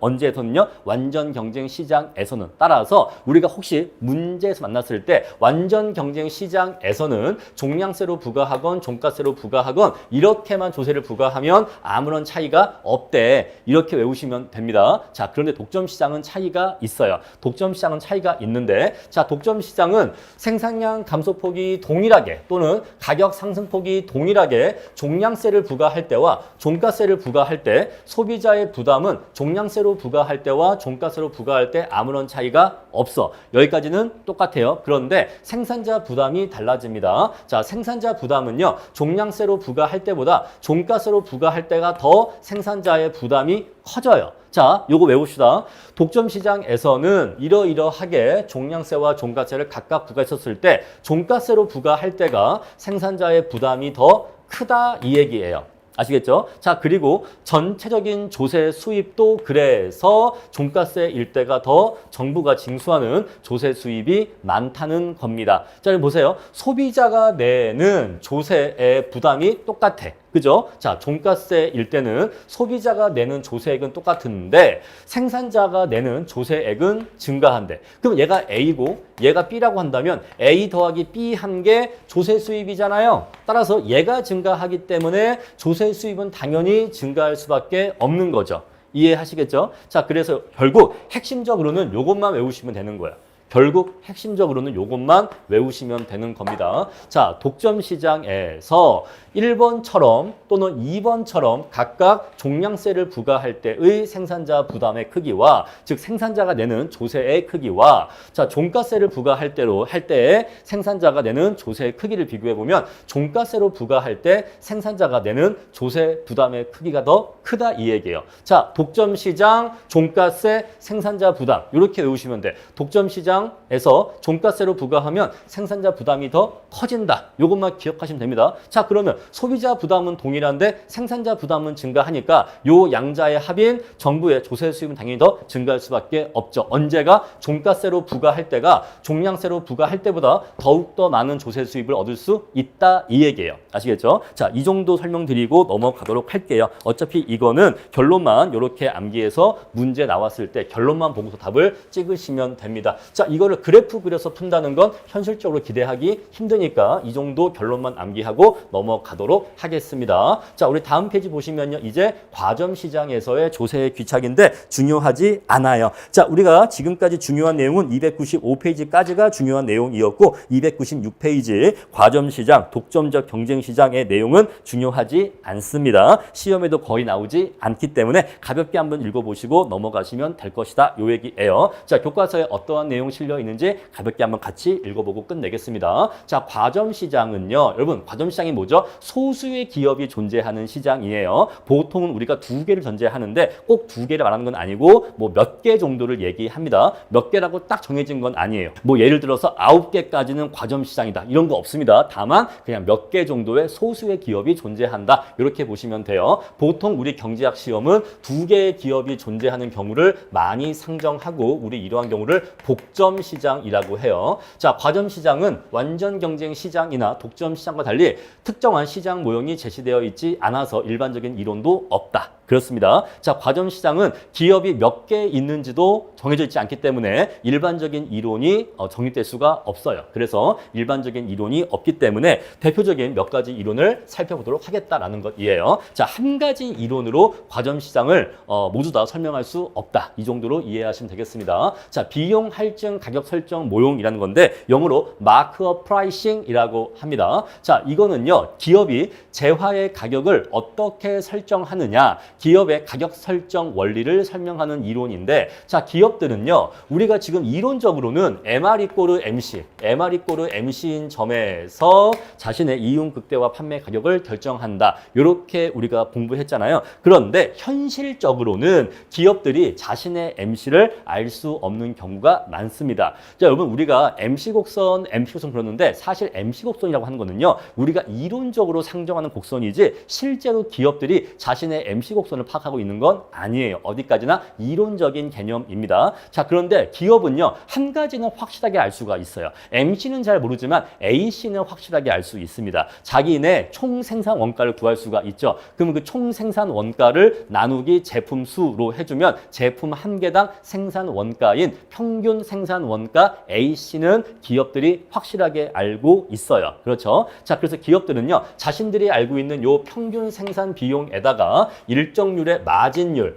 언제에서는요? 완전 경쟁 시장에서는. 따라서 우리가 혹시 문제에서 만났을 때 완전 경쟁 시장에서는 종량세로 부과하건 종가세로 부과하건 이렇게만 조세를 부과하면 아무런 차이가 없대. 이렇게 외우시면 됩니다. 자, 그런데 독점 시장은 차이가 있어요. 독점 시장은 차이가 있는데 자, 독점 시장은 생산량 감소폭이 동일하게 또는 가격 상승폭이 동일하게 종량세를 부과할 때와 종가세를 부과할 때 소비자의 부담은 종량세로 부과할 때와 종가세로 부과할 때 아무런 차이가 없어. 여기까지는 똑같아요. 그런데 생산자 부담이 달라집니다. 자, 생산자 부담은요. 종량세로 부과할 때보다 종가세로 부과할 때가 더 생산자의 부담이 커져요. 자, 요거 외웁시다. 독점 시장에서는 이러이러하게 종량세와 종가세를 각각 부과했었을 때 종가세로 부과할 때가 생산자의 부담이 더 크다 이 얘기예요. 아시겠죠? 자, 그리고 전체적인 조세 수입도 그래서 종가세일 때가 더 정부가 징수하는 조세 수입이 많다는 겁니다. 자, 보세요. 소비자가 내는 조세의 부담이 똑같아. 그죠? 자, 종가세일 때는 소비자가 내는 조세액은 똑같은데 생산자가 내는 조세액은 증가한대. 그럼 얘가 A고 얘가 B라고 한다면 A 더하기 B 한 게 조세 수입이잖아요. 따라서 얘가 증가하기 때문에 조세 수입은 당연히 증가할 수밖에 없는 거죠. 이해하시겠죠? 자, 그래서 결국 핵심적으로는 이것만 외우시면 되는 거예요. 결국 핵심적으로는 이것만 외우시면 되는 겁니다. 자, 독점 시장에서 1번처럼 또는 2번처럼 각각 종량세를 부과할 때의 생산자 부담의 크기와 즉 생산자가 내는 조세의 크기와 자, 종가세를 부과할 때의 생산자가 내는 조세의 크기를 비교해 보면 종가세로 부과할 때 생산자가 내는 조세 부담의 크기가 더 크다 이 얘기예요. 자, 독점 시장, 종가세, 생산자 부담 이렇게 외우시면 돼. 독점 시장 에서 종가세로 부과하면 생산자 부담이 더 커진다. 이것만 기억하시면 됩니다. 자, 그러면 소비자 부담은 동일한데 생산자 부담은 증가하니까 요 양자의 합인 정부의 조세 수입은 당연히 더 증가할 수밖에 없죠. 언제가 종가세로 부과할 때가 종량세로 부과할 때보다 더욱더 많은 조세 수입을 얻을 수 있다 이 얘기예요. 아시겠죠? 자, 이 정도 설명드리고 넘어가도록 할게요. 어차피 이거는 결론만 이렇게 암기해서 문제 나왔을 때 결론만 보고서 답을 찍으시면 됩니다. 자, 이거를 그래프 그려서 푼다는 건 현실적으로 기대하기 힘드니까 이 정도 결론만 암기하고 넘어가도록 하겠습니다. 자, 우리 다음 페이지 보시면요. 이제 과점 시장에서의 조세의 귀착인데 중요하지 않아요. 자, 우리가 지금까지 중요한 내용은 295페이지까지가 중요한 내용이었고 296페이지 과점 시장, 독점적 경쟁 시장의 내용은 중요하지 않습니다. 시험에도 거의 나오지 않기 때문에 가볍게 한번 읽어보시고 넘어가시면 될 것이다. 요 얘기예요. 자, 교과서에 어떠한 내용 실려 있는지 가볍게 한번 같이 읽어보고 끝내겠습니다. 자, 과점 시장은요. 여러분, 과점 시장이 뭐죠? 소수의 기업이 존재하는 시장이에요. 보통은 우리가 두 개를 전제하는데 꼭 두 개를 말하는 건 아니고 뭐 몇 개 정도를 얘기합니다. 몇 개라고 딱 정해진 건 아니에요. 뭐 예를 들어서 9개까지는 과점 시장이다. 이런 거 없습니다. 다만 그냥 몇 개 정도의 소수의 기업이 존재한다. 이렇게 보시면 돼요. 보통 우리 경제학 시험은 두 개의 기업이 존재하는 경우를 많이 상정하고 우리 이러한 경우를 복점 시장이라고 해요. 자, 과점 시장은 완전 경쟁 시장이나 독점 시장과 달리 특정한 시장 모형이 제시되어 있지 않아서 일반적인 이론도 없다. 그렇습니다. 자, 과점 시장은 기업이 몇 개 있는지도 정해져 있지 않기 때문에 일반적인 이론이 정립될 수가 없어요. 그래서 일반적인 이론이 없기 때문에 대표적인 몇 가지 이론을 살펴보도록 하겠다라는 것이에요. 자, 한 가지 이론으로 과점 시장을 모두 다 설명할 수 없다. 이 정도로 이해하시면 되겠습니다. 자, 비용 할증 가격 설정 모형이라는 건데 영어로 마크업 프라이싱이라고 합니다. 자, 이거는요. 기업이 재화의 가격을 어떻게 설정하느냐, 기업의 가격 설정 원리를 설명하는 이론인데, 자, 기업들은요, 우리가 지금 이론적으로는 MR 이꼬르 MC, MR 이꼬르 MC인 점에서 자신의 이윤 극대화 판매 가격을 결정한다. 이렇게 우리가 공부했잖아요. 그런데 현실적으로는 기업들이 자신의 MC를 알 수 없는 경우가 많습니다. 자, 여러분, 우리가 MC 곡선 그러는데 사실 MC 곡선이라고 하는 거는요, 우리가 이론적으로 상정하는 곡선이지 실제로 기업들이 자신의 MC 곡선을 파악하고 있는 건 아니에요. 어디까지나 이론적인 개념입니다. 자, 그런데 기업은요, 한 가지는 확실하게 알 수가 있어요. MC는 잘 모르지만 AC는 확실하게 알 수 있습니다. 자기네 총 생산 원가를 구할 수가 있죠. 그러면 그 총 생산 원가를 나누기 제품 수로 해주면 제품 한 개당 생산 원가인 평균 생산 원가 AC는 기업들이 확실하게 알고 있어요. 그렇죠? 자, 그래서 기업들은요, 자신들이 알고 있는 요 평균 생산 비용에다가 일정률의 마진율,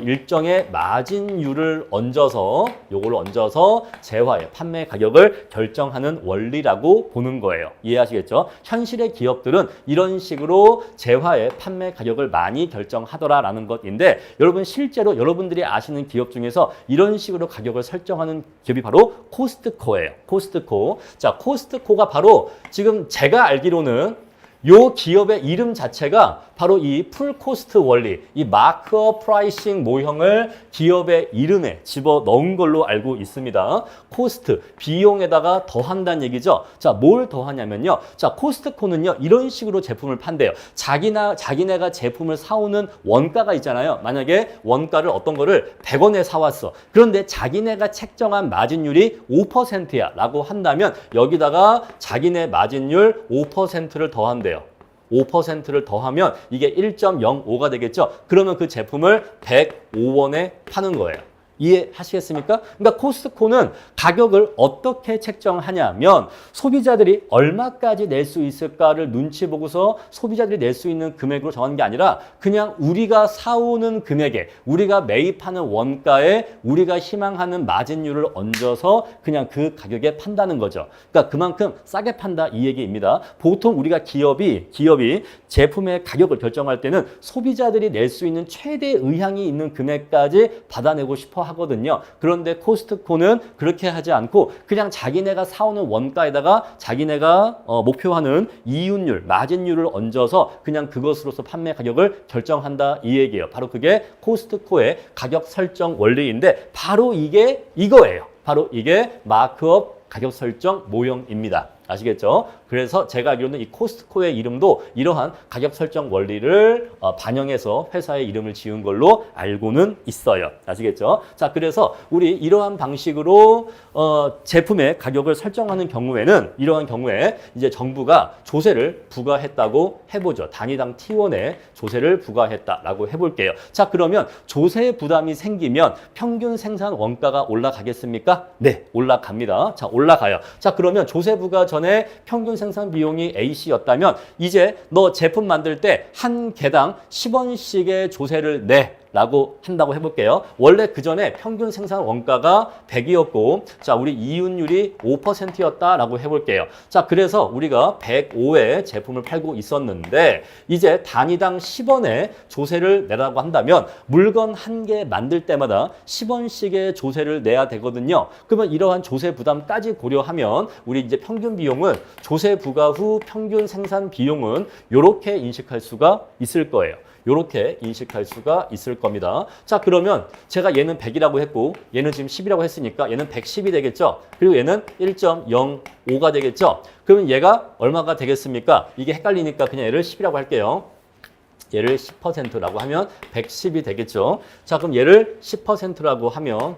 일정의 마진율을 얹어서 요걸 얹어서 재화의 판매 가격을 결정하는 원리라고 보는 거예요. 이해하시겠죠? 현실의 기업들은 이런 식으로 재화의 판매 가격을 많이 결정하더라라는 것인데, 여러분 실제로 여러분들이 아시는 기업 중에서 이런 식으로 가격을 설정하는 기업이 바로 코스트코예요. 코스트코. 자, 코스트코가 바로 지금 제가 알기로는 요 기업의 이름 자체가 바로 이 풀코스트 원리, 이 마크업 프라이싱 모형을 기업의 이름에 집어넣은 걸로 알고 있습니다. 코스트, 비용에다가 더한다는 얘기죠. 자, 뭘 더하냐면요. 자, 코스트코는요, 이런 식으로 제품을 판대요. 자기네가 제품을 사오는 원가가 있잖아요. 만약에 원가를 어떤 거를 100원에 사왔어. 그런데 자기네가 책정한 마진율이 5%야 라고 한다면 여기다가 자기네 마진율 5%를 더한대요. 5%를 더하면 이게 1.05가 되겠죠. 그러면 그 제품을 105원에 파는 거예요. 이해하시겠습니까? 그러니까 코스트코는 가격을 어떻게 책정하냐면 소비자들이 얼마까지 낼 수 있을까를 눈치 보고서 소비자들이 낼 수 있는 금액으로 정하는 게 아니라 그냥 우리가 사오는 금액에, 우리가 매입하는 원가에 우리가 희망하는 마진율을 얹어서 그냥 그 가격에 판다는 거죠. 그러니까 그만큼 싸게 판다 이 얘기입니다. 보통 우리가 기업이 제품의 가격을 결정할 때는 소비자들이 낼 수 있는 최대 의향이 있는 금액까지 받아내고 싶어 하거든요. 그런데 코스트코는 그렇게 하지 않고 그냥 자기네가 사오는 원가에다가 자기네가 목표하는 이윤율, 마진율을 얹어서 그냥 그것으로서 판매 가격을 결정한다 이 얘기예요. 바로 그게 코스트코의 가격 설정 원리인데 바로 이게 이거예요. 바로 이게 마크업 가격 설정 모형입니다. 아시겠죠? 그래서 제가 알기로는 이 코스트코의 이름도 이러한 가격 설정 원리를 반영해서 회사의 이름을 지은 걸로 알고는 있어요. 아시겠죠? 자, 그래서 우리 이러한 방식으로 제품의 가격을 설정하는 경우에는 이러한 경우에 이제 정부가 조세를 부과했다고 해보죠. 단위당 T1에 조세를 부과했다라고 해볼게요. 자, 그러면 조세 부담이 생기면 평균 생산 원가가 올라가겠습니까? 네, 올라갑니다. 자, 올라가요. 자, 그러면 조세 부과 전에 평균 생산 비용이 A씨였다면 이제 너 제품 만들 때 한 개당 10원씩의 조세를 내 라고 한다고 해볼게요. 원래 그 전에 평균 생산 원가가 100이었고, 자, 우리 이윤율이 5%였다라고 해볼게요. 자, 그래서 우리가 105에 제품을 팔고 있었는데, 이제 단위당 10원의 조세를 내라고 한다면, 물건 한 개 만들 때마다 10원씩의 조세를 내야 되거든요. 그러면 이러한 조세 부담까지 고려하면, 우리 이제 평균 비용은 조세 부과 후 평균 생산 비용은 이렇게 인식할 수가 있을 거예요. 이렇게 인식할 수가 있을 겁니다. 자, 그러면 제가 얘는 100이라고 했고 얘는 지금 10이라고 했으니까 얘는 110이 되겠죠. 그리고 얘는 1.05가 되겠죠. 그러면 얘가 얼마가 되겠습니까? 이게 헷갈리니까 그냥 얘를 10이라고 할게요. 얘를 10%라고 하면 110이 되겠죠. 자, 그럼 얘를 10%라고 하면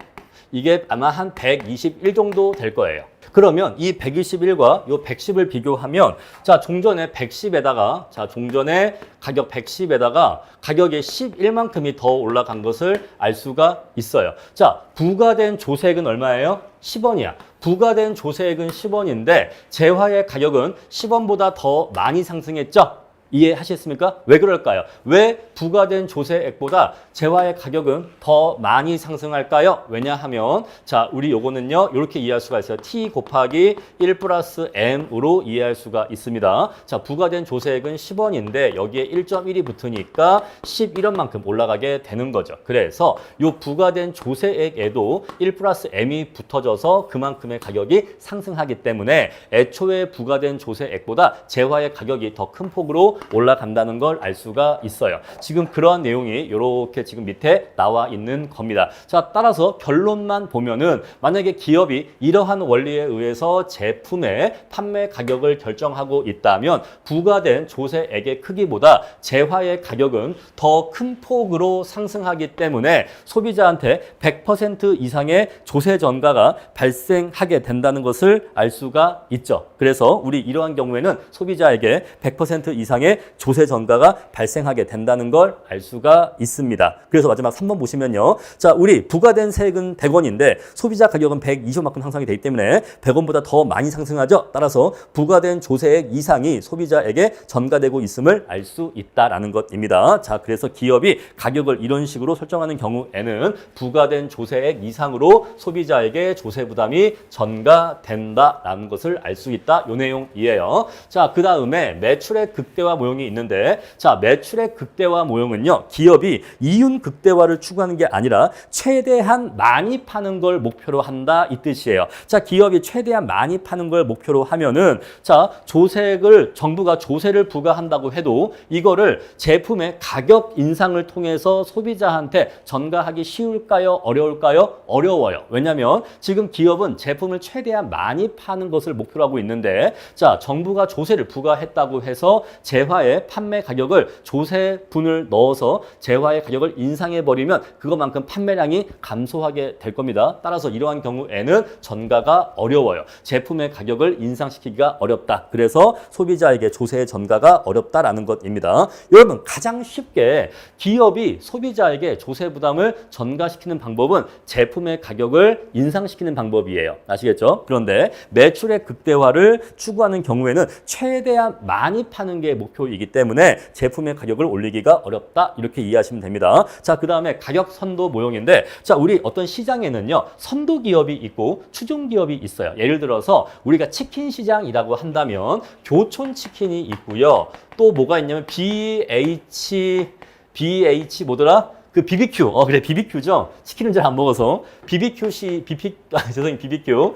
이게 아마 한 121 정도 될 거예요. 그러면 이 121과 이 110을 비교하면 자, 종전에 110에다가 자, 종전에 가격 110에다가 가격이 11만큼이 더 올라간 것을 알 수가 있어요. 자, 부과된 조세액은 얼마예요? 10원이야. 부과된 조세액은 10원인데 재화의 가격은 10원보다 더 많이 상승했죠? 이해하셨습니까? 왜 그럴까요? 왜 부과된 조세액보다 재화의 가격은 더 많이 상승할까요? 왜냐하면 자, 우리 요거는요 이렇게 이해할 수가 있어요. T 곱하기 1 플러스 M으로 이해할 수가 있습니다. 자, 부과된 조세액은 10원인데 여기에 1.1이 붙으니까 11원만큼 올라가게 되는 거죠. 그래서 요 부과된 조세액에도 1 플러스 M이 붙어져서 그만큼의 가격이 상승하기 때문에 애초에 부과된 조세액보다 재화의 가격이 더 큰 폭으로 올라간다는 걸 알 수가 있어요. 지금 그러한 내용이 이렇게 지금 밑에 나와 있는 겁니다. 자, 따라서 결론만 보면은 만약에 기업이 이러한 원리에 의해서 제품의 판매 가격을 결정하고 있다면 부과된 조세액의 크기보다 재화의 가격은 더 큰 폭으로 상승하기 때문에 소비자한테 100% 이상의 조세 전가가 발생하게 된다는 것을 알 수가 있죠. 그래서 우리 이러한 경우에는 소비자에게 100% 이상의 조세 전가가 발생하게 된다는 걸 알 수가 있습니다. 그래서 마지막 3번 보시면요. 자, 우리 부과된 세액은 100원인데 소비자 가격은 120원만큼 상승이 되기 때문에 100원보다 더 많이 상승하죠. 따라서 부과된 조세액 이상이 소비자에게 전가되고 있음을 알 수 있다라는 것입니다. 자, 그래서 기업이 가격을 이런 식으로 설정하는 경우에는 부과된 조세액 이상으로 소비자에게 조세 부담이 전가된다라는 것을 알 수 있다. 요 내용이에요. 자, 그 다음에 매출의 극대화 모형이 있는데 자, 매출의 극대화 모형은요. 기업이 이윤 극대화를 추구하는 게 아니라 최대한 많이 파는 걸 목표로 한다 이 뜻이에요. 자, 기업이 최대한 많이 파는 걸 목표로 하면은 자, 조세를 정부가 조세를 부과한다고 해도 이거를 제품의 가격 인상을 통해서 소비자한테 전가하기 쉬울까요? 어려울까요? 어려워요. 왜냐하면 지금 기업은 제품을 최대한 많이 파는 것을 목표로 하고 있는데 자, 정부가 조세를 부과했다고 해서 재화의 판매 가격을 조세분을 넣어서 재화의 가격을 인상해버리면 그것만큼 판매량이 감소하게 될 겁니다. 따라서 이러한 경우에는 전가가 어려워요. 제품의 가격을 인상시키기가 어렵다. 그래서 소비자에게 조세의 전가가 어렵다라는 것입니다. 여러분, 가장 쉽게 기업이 소비자에게 조세 부담을 전가시키는 방법은 제품의 가격을 인상시키는 방법이에요. 아시겠죠? 그런데 매출의 극대화를 추구하는 경우에는 최대한 많이 파는 게 목표이기 때문에 제품의 가격을 올리기가 어렵다. 이렇게 이해하시면 됩니다. 자, 그 다음에 가격 선도 모형인데 자, 우리 어떤 시장에는요. 선도 기업이 있고 추종 기업이 있어요. 예를 들어서 우리가 치킨 시장이라고 한다면 교촌 치킨이 있고요. 또 뭐가 있냐면 BH 뭐더라? 그 BBQ, 그래, BBQ죠? 치킨을 잘 안 먹어서. 죄송해요, BBQ.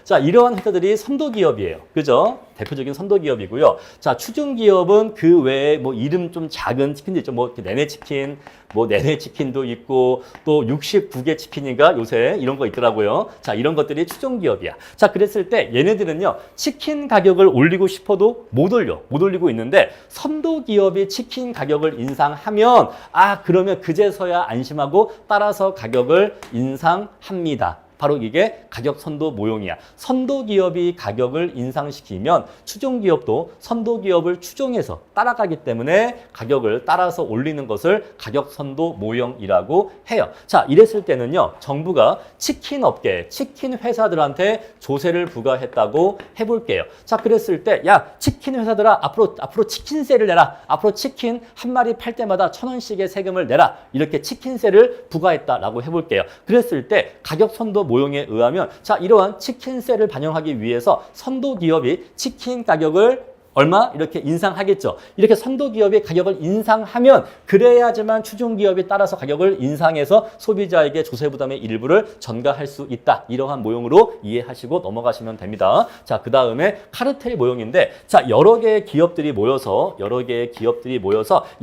자, 이러한 회사들이 선도 기업이에요. 그죠? 대표적인 선도 기업이고요. 자, 추종 기업은 그 외에 뭐 이름 좀 작은 치킨도 있죠. 뭐 네네 치킨, 뭐 네네 치킨도 있고 또 69개 치킨인가 요새 이런 거 있더라고요. 자, 이런 것들이 추종 기업이야. 자, 그랬을 때 얘네들은요, 치킨 가격을 올리고 싶어도 못 올리고 있는데 선도 기업이 치킨 가격을 인상하면 그러면 그제서야 안심하고 따라서 가격을 인상합니다. 바로 이게 가격 선도 모형이야. 선도 기업이 가격을 인상시키면 추종 기업도 선도 기업을 추종해서 따라가기 때문에 가격을 따라서 올리는 것을 가격 선도 모형이라고 해요. 자, 이랬을 때는요, 정부가 치킨 업계, 치킨 회사들한테 조세를 부과했다고 해볼게요. 자, 그랬을 때, 야, 치킨 회사들아, 앞으로 치킨세를 내라. 앞으로 치킨 한 마리 팔 때마다 1,000원씩의 세금을 내라. 이렇게 치킨세를 부과했다라고 해볼게요. 그랬을 때 가격 선도 모형에 의하면, 자, 이러한 치킨세를 반영하기 위해서 선도 기업이 치킨 가격을 얼마? 이렇게 인상하겠죠. 이렇게 선도 기업이 가격을 인상하면 그래야지만 추종 기업이 따라서 가격을 인상해서 소비자에게 조세 부담의 일부를 전가할 수 있다. 이러한 모형으로 이해하시고 넘어가시면 됩니다. 자, 그 다음에 카르텔 모형인데, 자, 여러 개의 기업들이 모여서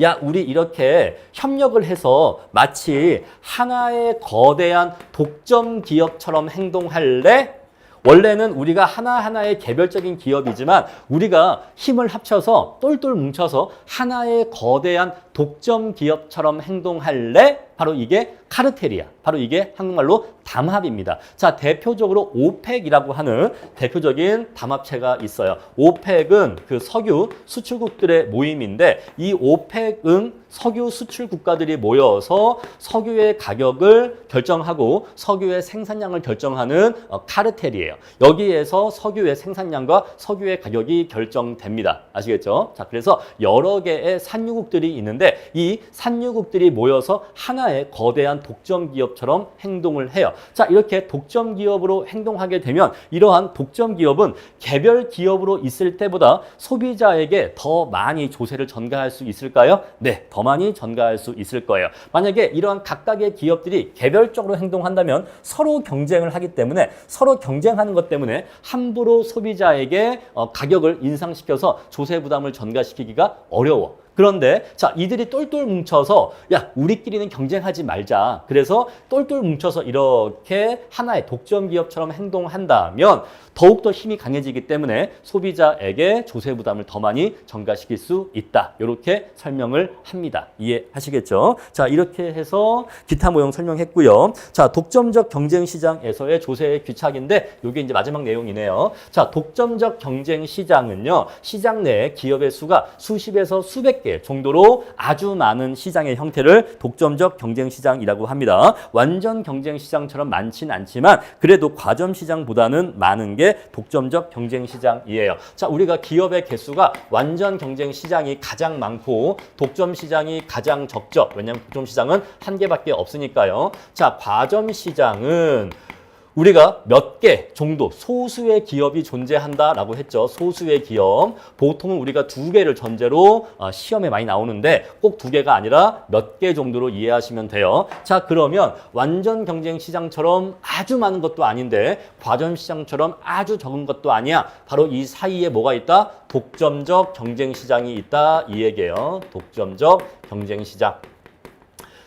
야, 우리 이렇게 협력을 해서 마치 하나의 거대한 독점 기업처럼 행동할래? 원래는 우리가 하나하나의 개별적인 기업이지만 우리가 힘을 합쳐서 똘똘 뭉쳐서 하나의 거대한 독점 기업처럼 행동할래? 바로 이게 카르텔이야. 바로 이게 한국말로 담합입니다. 자, 대표적으로 오펙이라고 하는 대표적인 담합체가 있어요. 오펙은 그 석유 수출국들의 모임인데, 이 오펙은 석유 수출 국가들이 모여서 석유의 가격을 결정하고 석유의 생산량을 결정하는 카르텔이에요. 여기에서 석유의 생산량과 석유의 가격이 결정됩니다. 아시겠죠? 자, 그래서 여러 개의 산유국들이 있는데 이 산유국들이 모여서 하나의 거대한 독점 기업처럼 행동을 해요. 자, 이렇게 독점 기업으로 행동하게 되면 이러한 독점 기업은 개별 기업으로 있을 때보다 소비자에게 더 많이 조세를 전가할 수 있을까요? 네, 더 많이 전가할 수 있을 거예요. 만약에 이러한 각각의 기업들이 개별적으로 행동한다면 서로 경쟁을 하기 때문에, 서로 경쟁하는 것 때문에 함부로 소비자에게 가격을 인상시켜서 조세 부담을 전가시키기가 어려워. 그런데 자, 이들이 똘똘 뭉쳐서 야, 우리끼리는 경쟁하지 말자. 그래서 똘똘 뭉쳐서 이렇게 하나의 독점 기업처럼 행동한다면 더욱더 힘이 강해지기 때문에 소비자에게 조세 부담을 더 많이 전가시킬 수 있다. 이렇게 설명을 합니다. 이해하시겠죠? 자, 이렇게 해서 기타 모형 설명했고요. 자, 독점적 경쟁 시장에서의 조세의 귀착인데 이게 이제 마지막 내용이네요. 자, 독점적 경쟁 시장은요, 시장 내 기업의 수가 수십에서 수백 개 정도로 아주 많은 시장의 형태를 독점적 경쟁 시장이라고 합니다. 완전 경쟁 시장처럼 많진 않지만 그래도 과점 시장보다는 많은 게 독점적 경쟁 시장이에요. 자, 우리가 기업의 개수가 완전 경쟁 시장이 가장 많고 독점 시장이 가장 적죠. 왜냐하면 독점 시장은 한 개밖에 없으니까요. 자, 과점 시장은 우리가 몇 개 정도 소수의 기업이 존재한다라고 했죠. 소수의 기업. 보통은 우리가 2개를 전제로 시험에 많이 나오는데 꼭 2개가 아니라 몇 개 정도로 이해하시면 돼요. 자, 그러면 완전 경쟁 시장처럼 아주 많은 것도 아닌데 과점 시장처럼 아주 적은 것도 아니야. 바로 이 사이에 뭐가 있다? 독점적 경쟁 시장이 있다. 이 얘기예요. 독점적 경쟁 시장.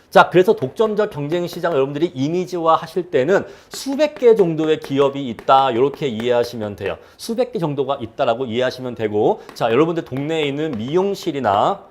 자, 그래서 독점적 경쟁 시장 여러분들이 이미지화 하실 때는 수백 개 정도의 기업이 있다. 이렇게 이해하시면 돼요. 수백 개 정도가 있다라고 이해하시면 되고, 자, 여러분들 동네에 있는 미용실이나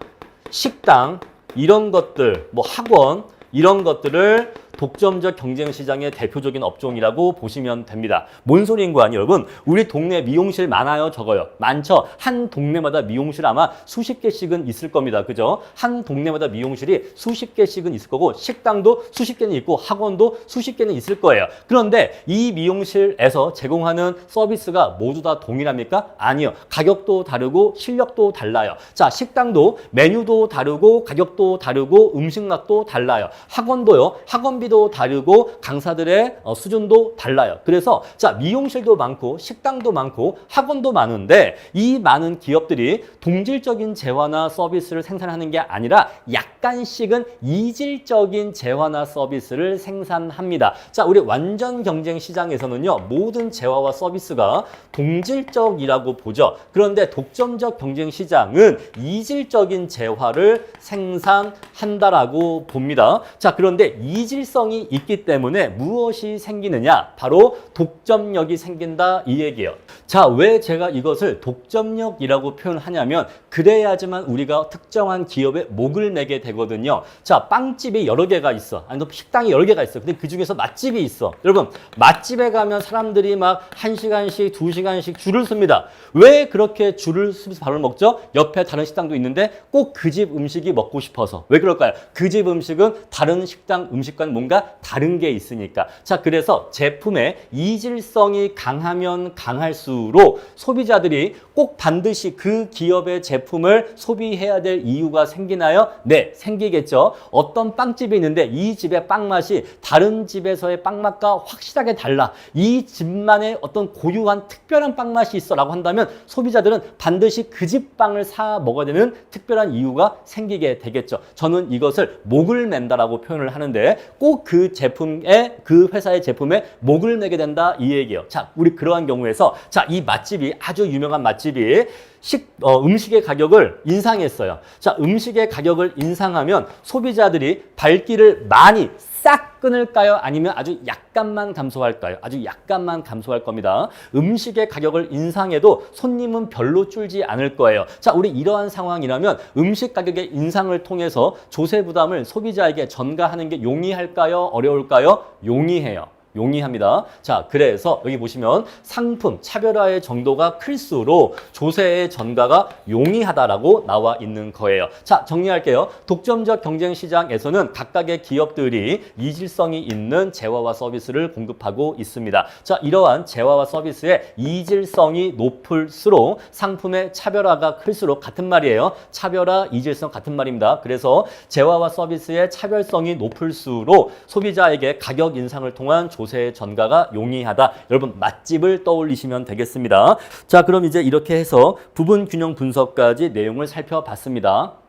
식당 이런 것들, 뭐 학원 이런 것들을 독점적 경쟁 시장의 대표적인 업종이라고 보시면 됩니다. 뭔 소리인 거 아니에요, 여러분? 우리 동네 미용실 많아요, 적어요? 많죠? 한 동네마다 미용실 아마 수십 개씩은 있을 겁니다. 그죠? 한 동네마다 미용실이 수십 개씩은 있을 거고 식당도 수십 개는 있고 학원도 수십 개는 있을 거예요. 그런데 이 미용실에서 제공하는 서비스가 모두 다 동일합니까? 아니요. 가격도 다르고 실력도 달라요. 자, 식당도 메뉴도 다르고 가격도 다르고 음식 맛도 달라요. 학원도요. 학원비도 시기도 다르고 강사들의 수준도 달라요. 그래서 자, 미용실도 많고 식당도 많고 학원도 많은데 이 많은 기업들이 동질적인 재화나 서비스를 생산하는 게 아니라 약간씩은 이질적인 재화나 서비스를 생산합니다. 자, 우리 완전 경쟁 시장에서는요, 모든 재화와 서비스가 동질적이라고 보죠. 그런데 독점적 경쟁 시장은 이질적인 재화를 생산한다라고 봅니다. 자, 그런데 이질성이 있기 때문에 무엇이 생기느냐? 바로 독점력이 생긴다 이 얘기예요. 자, 왜 제가 이것을 독점력이라고 표현하냐면 그래야지만 우리가 특정한 기업에 목을 매게 되거든요. 자, 빵집이 여러 개가 있어. 아니, 식당이 여러 개가 있어. 근데 그 중에서 맛집이 있어. 여러분, 맛집에 가면 사람들이 막 1시간씩, 2시간씩 줄을 섭니다. 왜 그렇게 줄을 서서 밥을 먹죠? 옆에 다른 식당도 있는데 꼭 그 집 음식이 먹고 싶어서. 왜 그럴까요? 그 집 음식은 다른 식당 음식과는 뭔가 다른 게 있으니까. 자, 그래서 제품의 이질성이 강하면 강할수록 소비자들이 꼭 반드시 그 기업의 제품을 소비해야 될 이유가 생기나요? 네, 생기겠죠. 어떤 빵집이 있는데 이 집의 빵 맛이 다른 집에서의 빵 맛과 확실하게 달라. 이 집만의 어떤 고유한 특별한 빵 맛이 있어 라고 한다면 소비자들은 반드시 그 집 빵을 사 먹어야 되는 특별한 이유가 생기게 되겠죠. 저는 이것을 목을 맨다라고 표현을 하는데 꼭 그 제품의 그 회사의 제품에 목을 매게 된다 이 얘기예요. 자, 우리 그러한 경우에서 자, 이 맛집이 아주 유명한 맛집이 음식의 가격을 인상했어요. 자, 음식의 가격을 인상하면 소비자들이 발길을 많이 싹 끊을까요? 아니면 아주 약간만 감소할까요? 아주 약간만 감소할 겁니다. 음식의 가격을 인상해도 손님은 별로 줄지 않을 거예요. 자, 우리 이러한 상황이라면 음식 가격의 인상을 통해서 조세 부담을 소비자에게 전가하는 게 용이할까요? 어려울까요? 용이해요. 용이합니다. 자, 그래서 여기 보시면 상품 차별화의 정도가 클수록 조세의 전가가 용이하다라고 나와 있는 거예요. 자, 정리할게요. 독점적 경쟁 시장에서는 각각의 기업들이 이질성이 있는 재화와 서비스를 공급하고 있습니다. 자, 이러한 재화와 서비스의 이질성이 높을수록 상품의 차별화가 클수록 같은 말이에요. 차별화, 이질성 같은 말입니다. 그래서 재화와 서비스의 차별성이 높을수록 소비자에게 가격 인상을 통한 조세의 전가가 용이하다. 여러분, 맛집을 떠올리시면 되겠습니다. 자, 그럼 이제 이렇게 해서 부분 균형 분석까지 내용을 살펴봤습니다.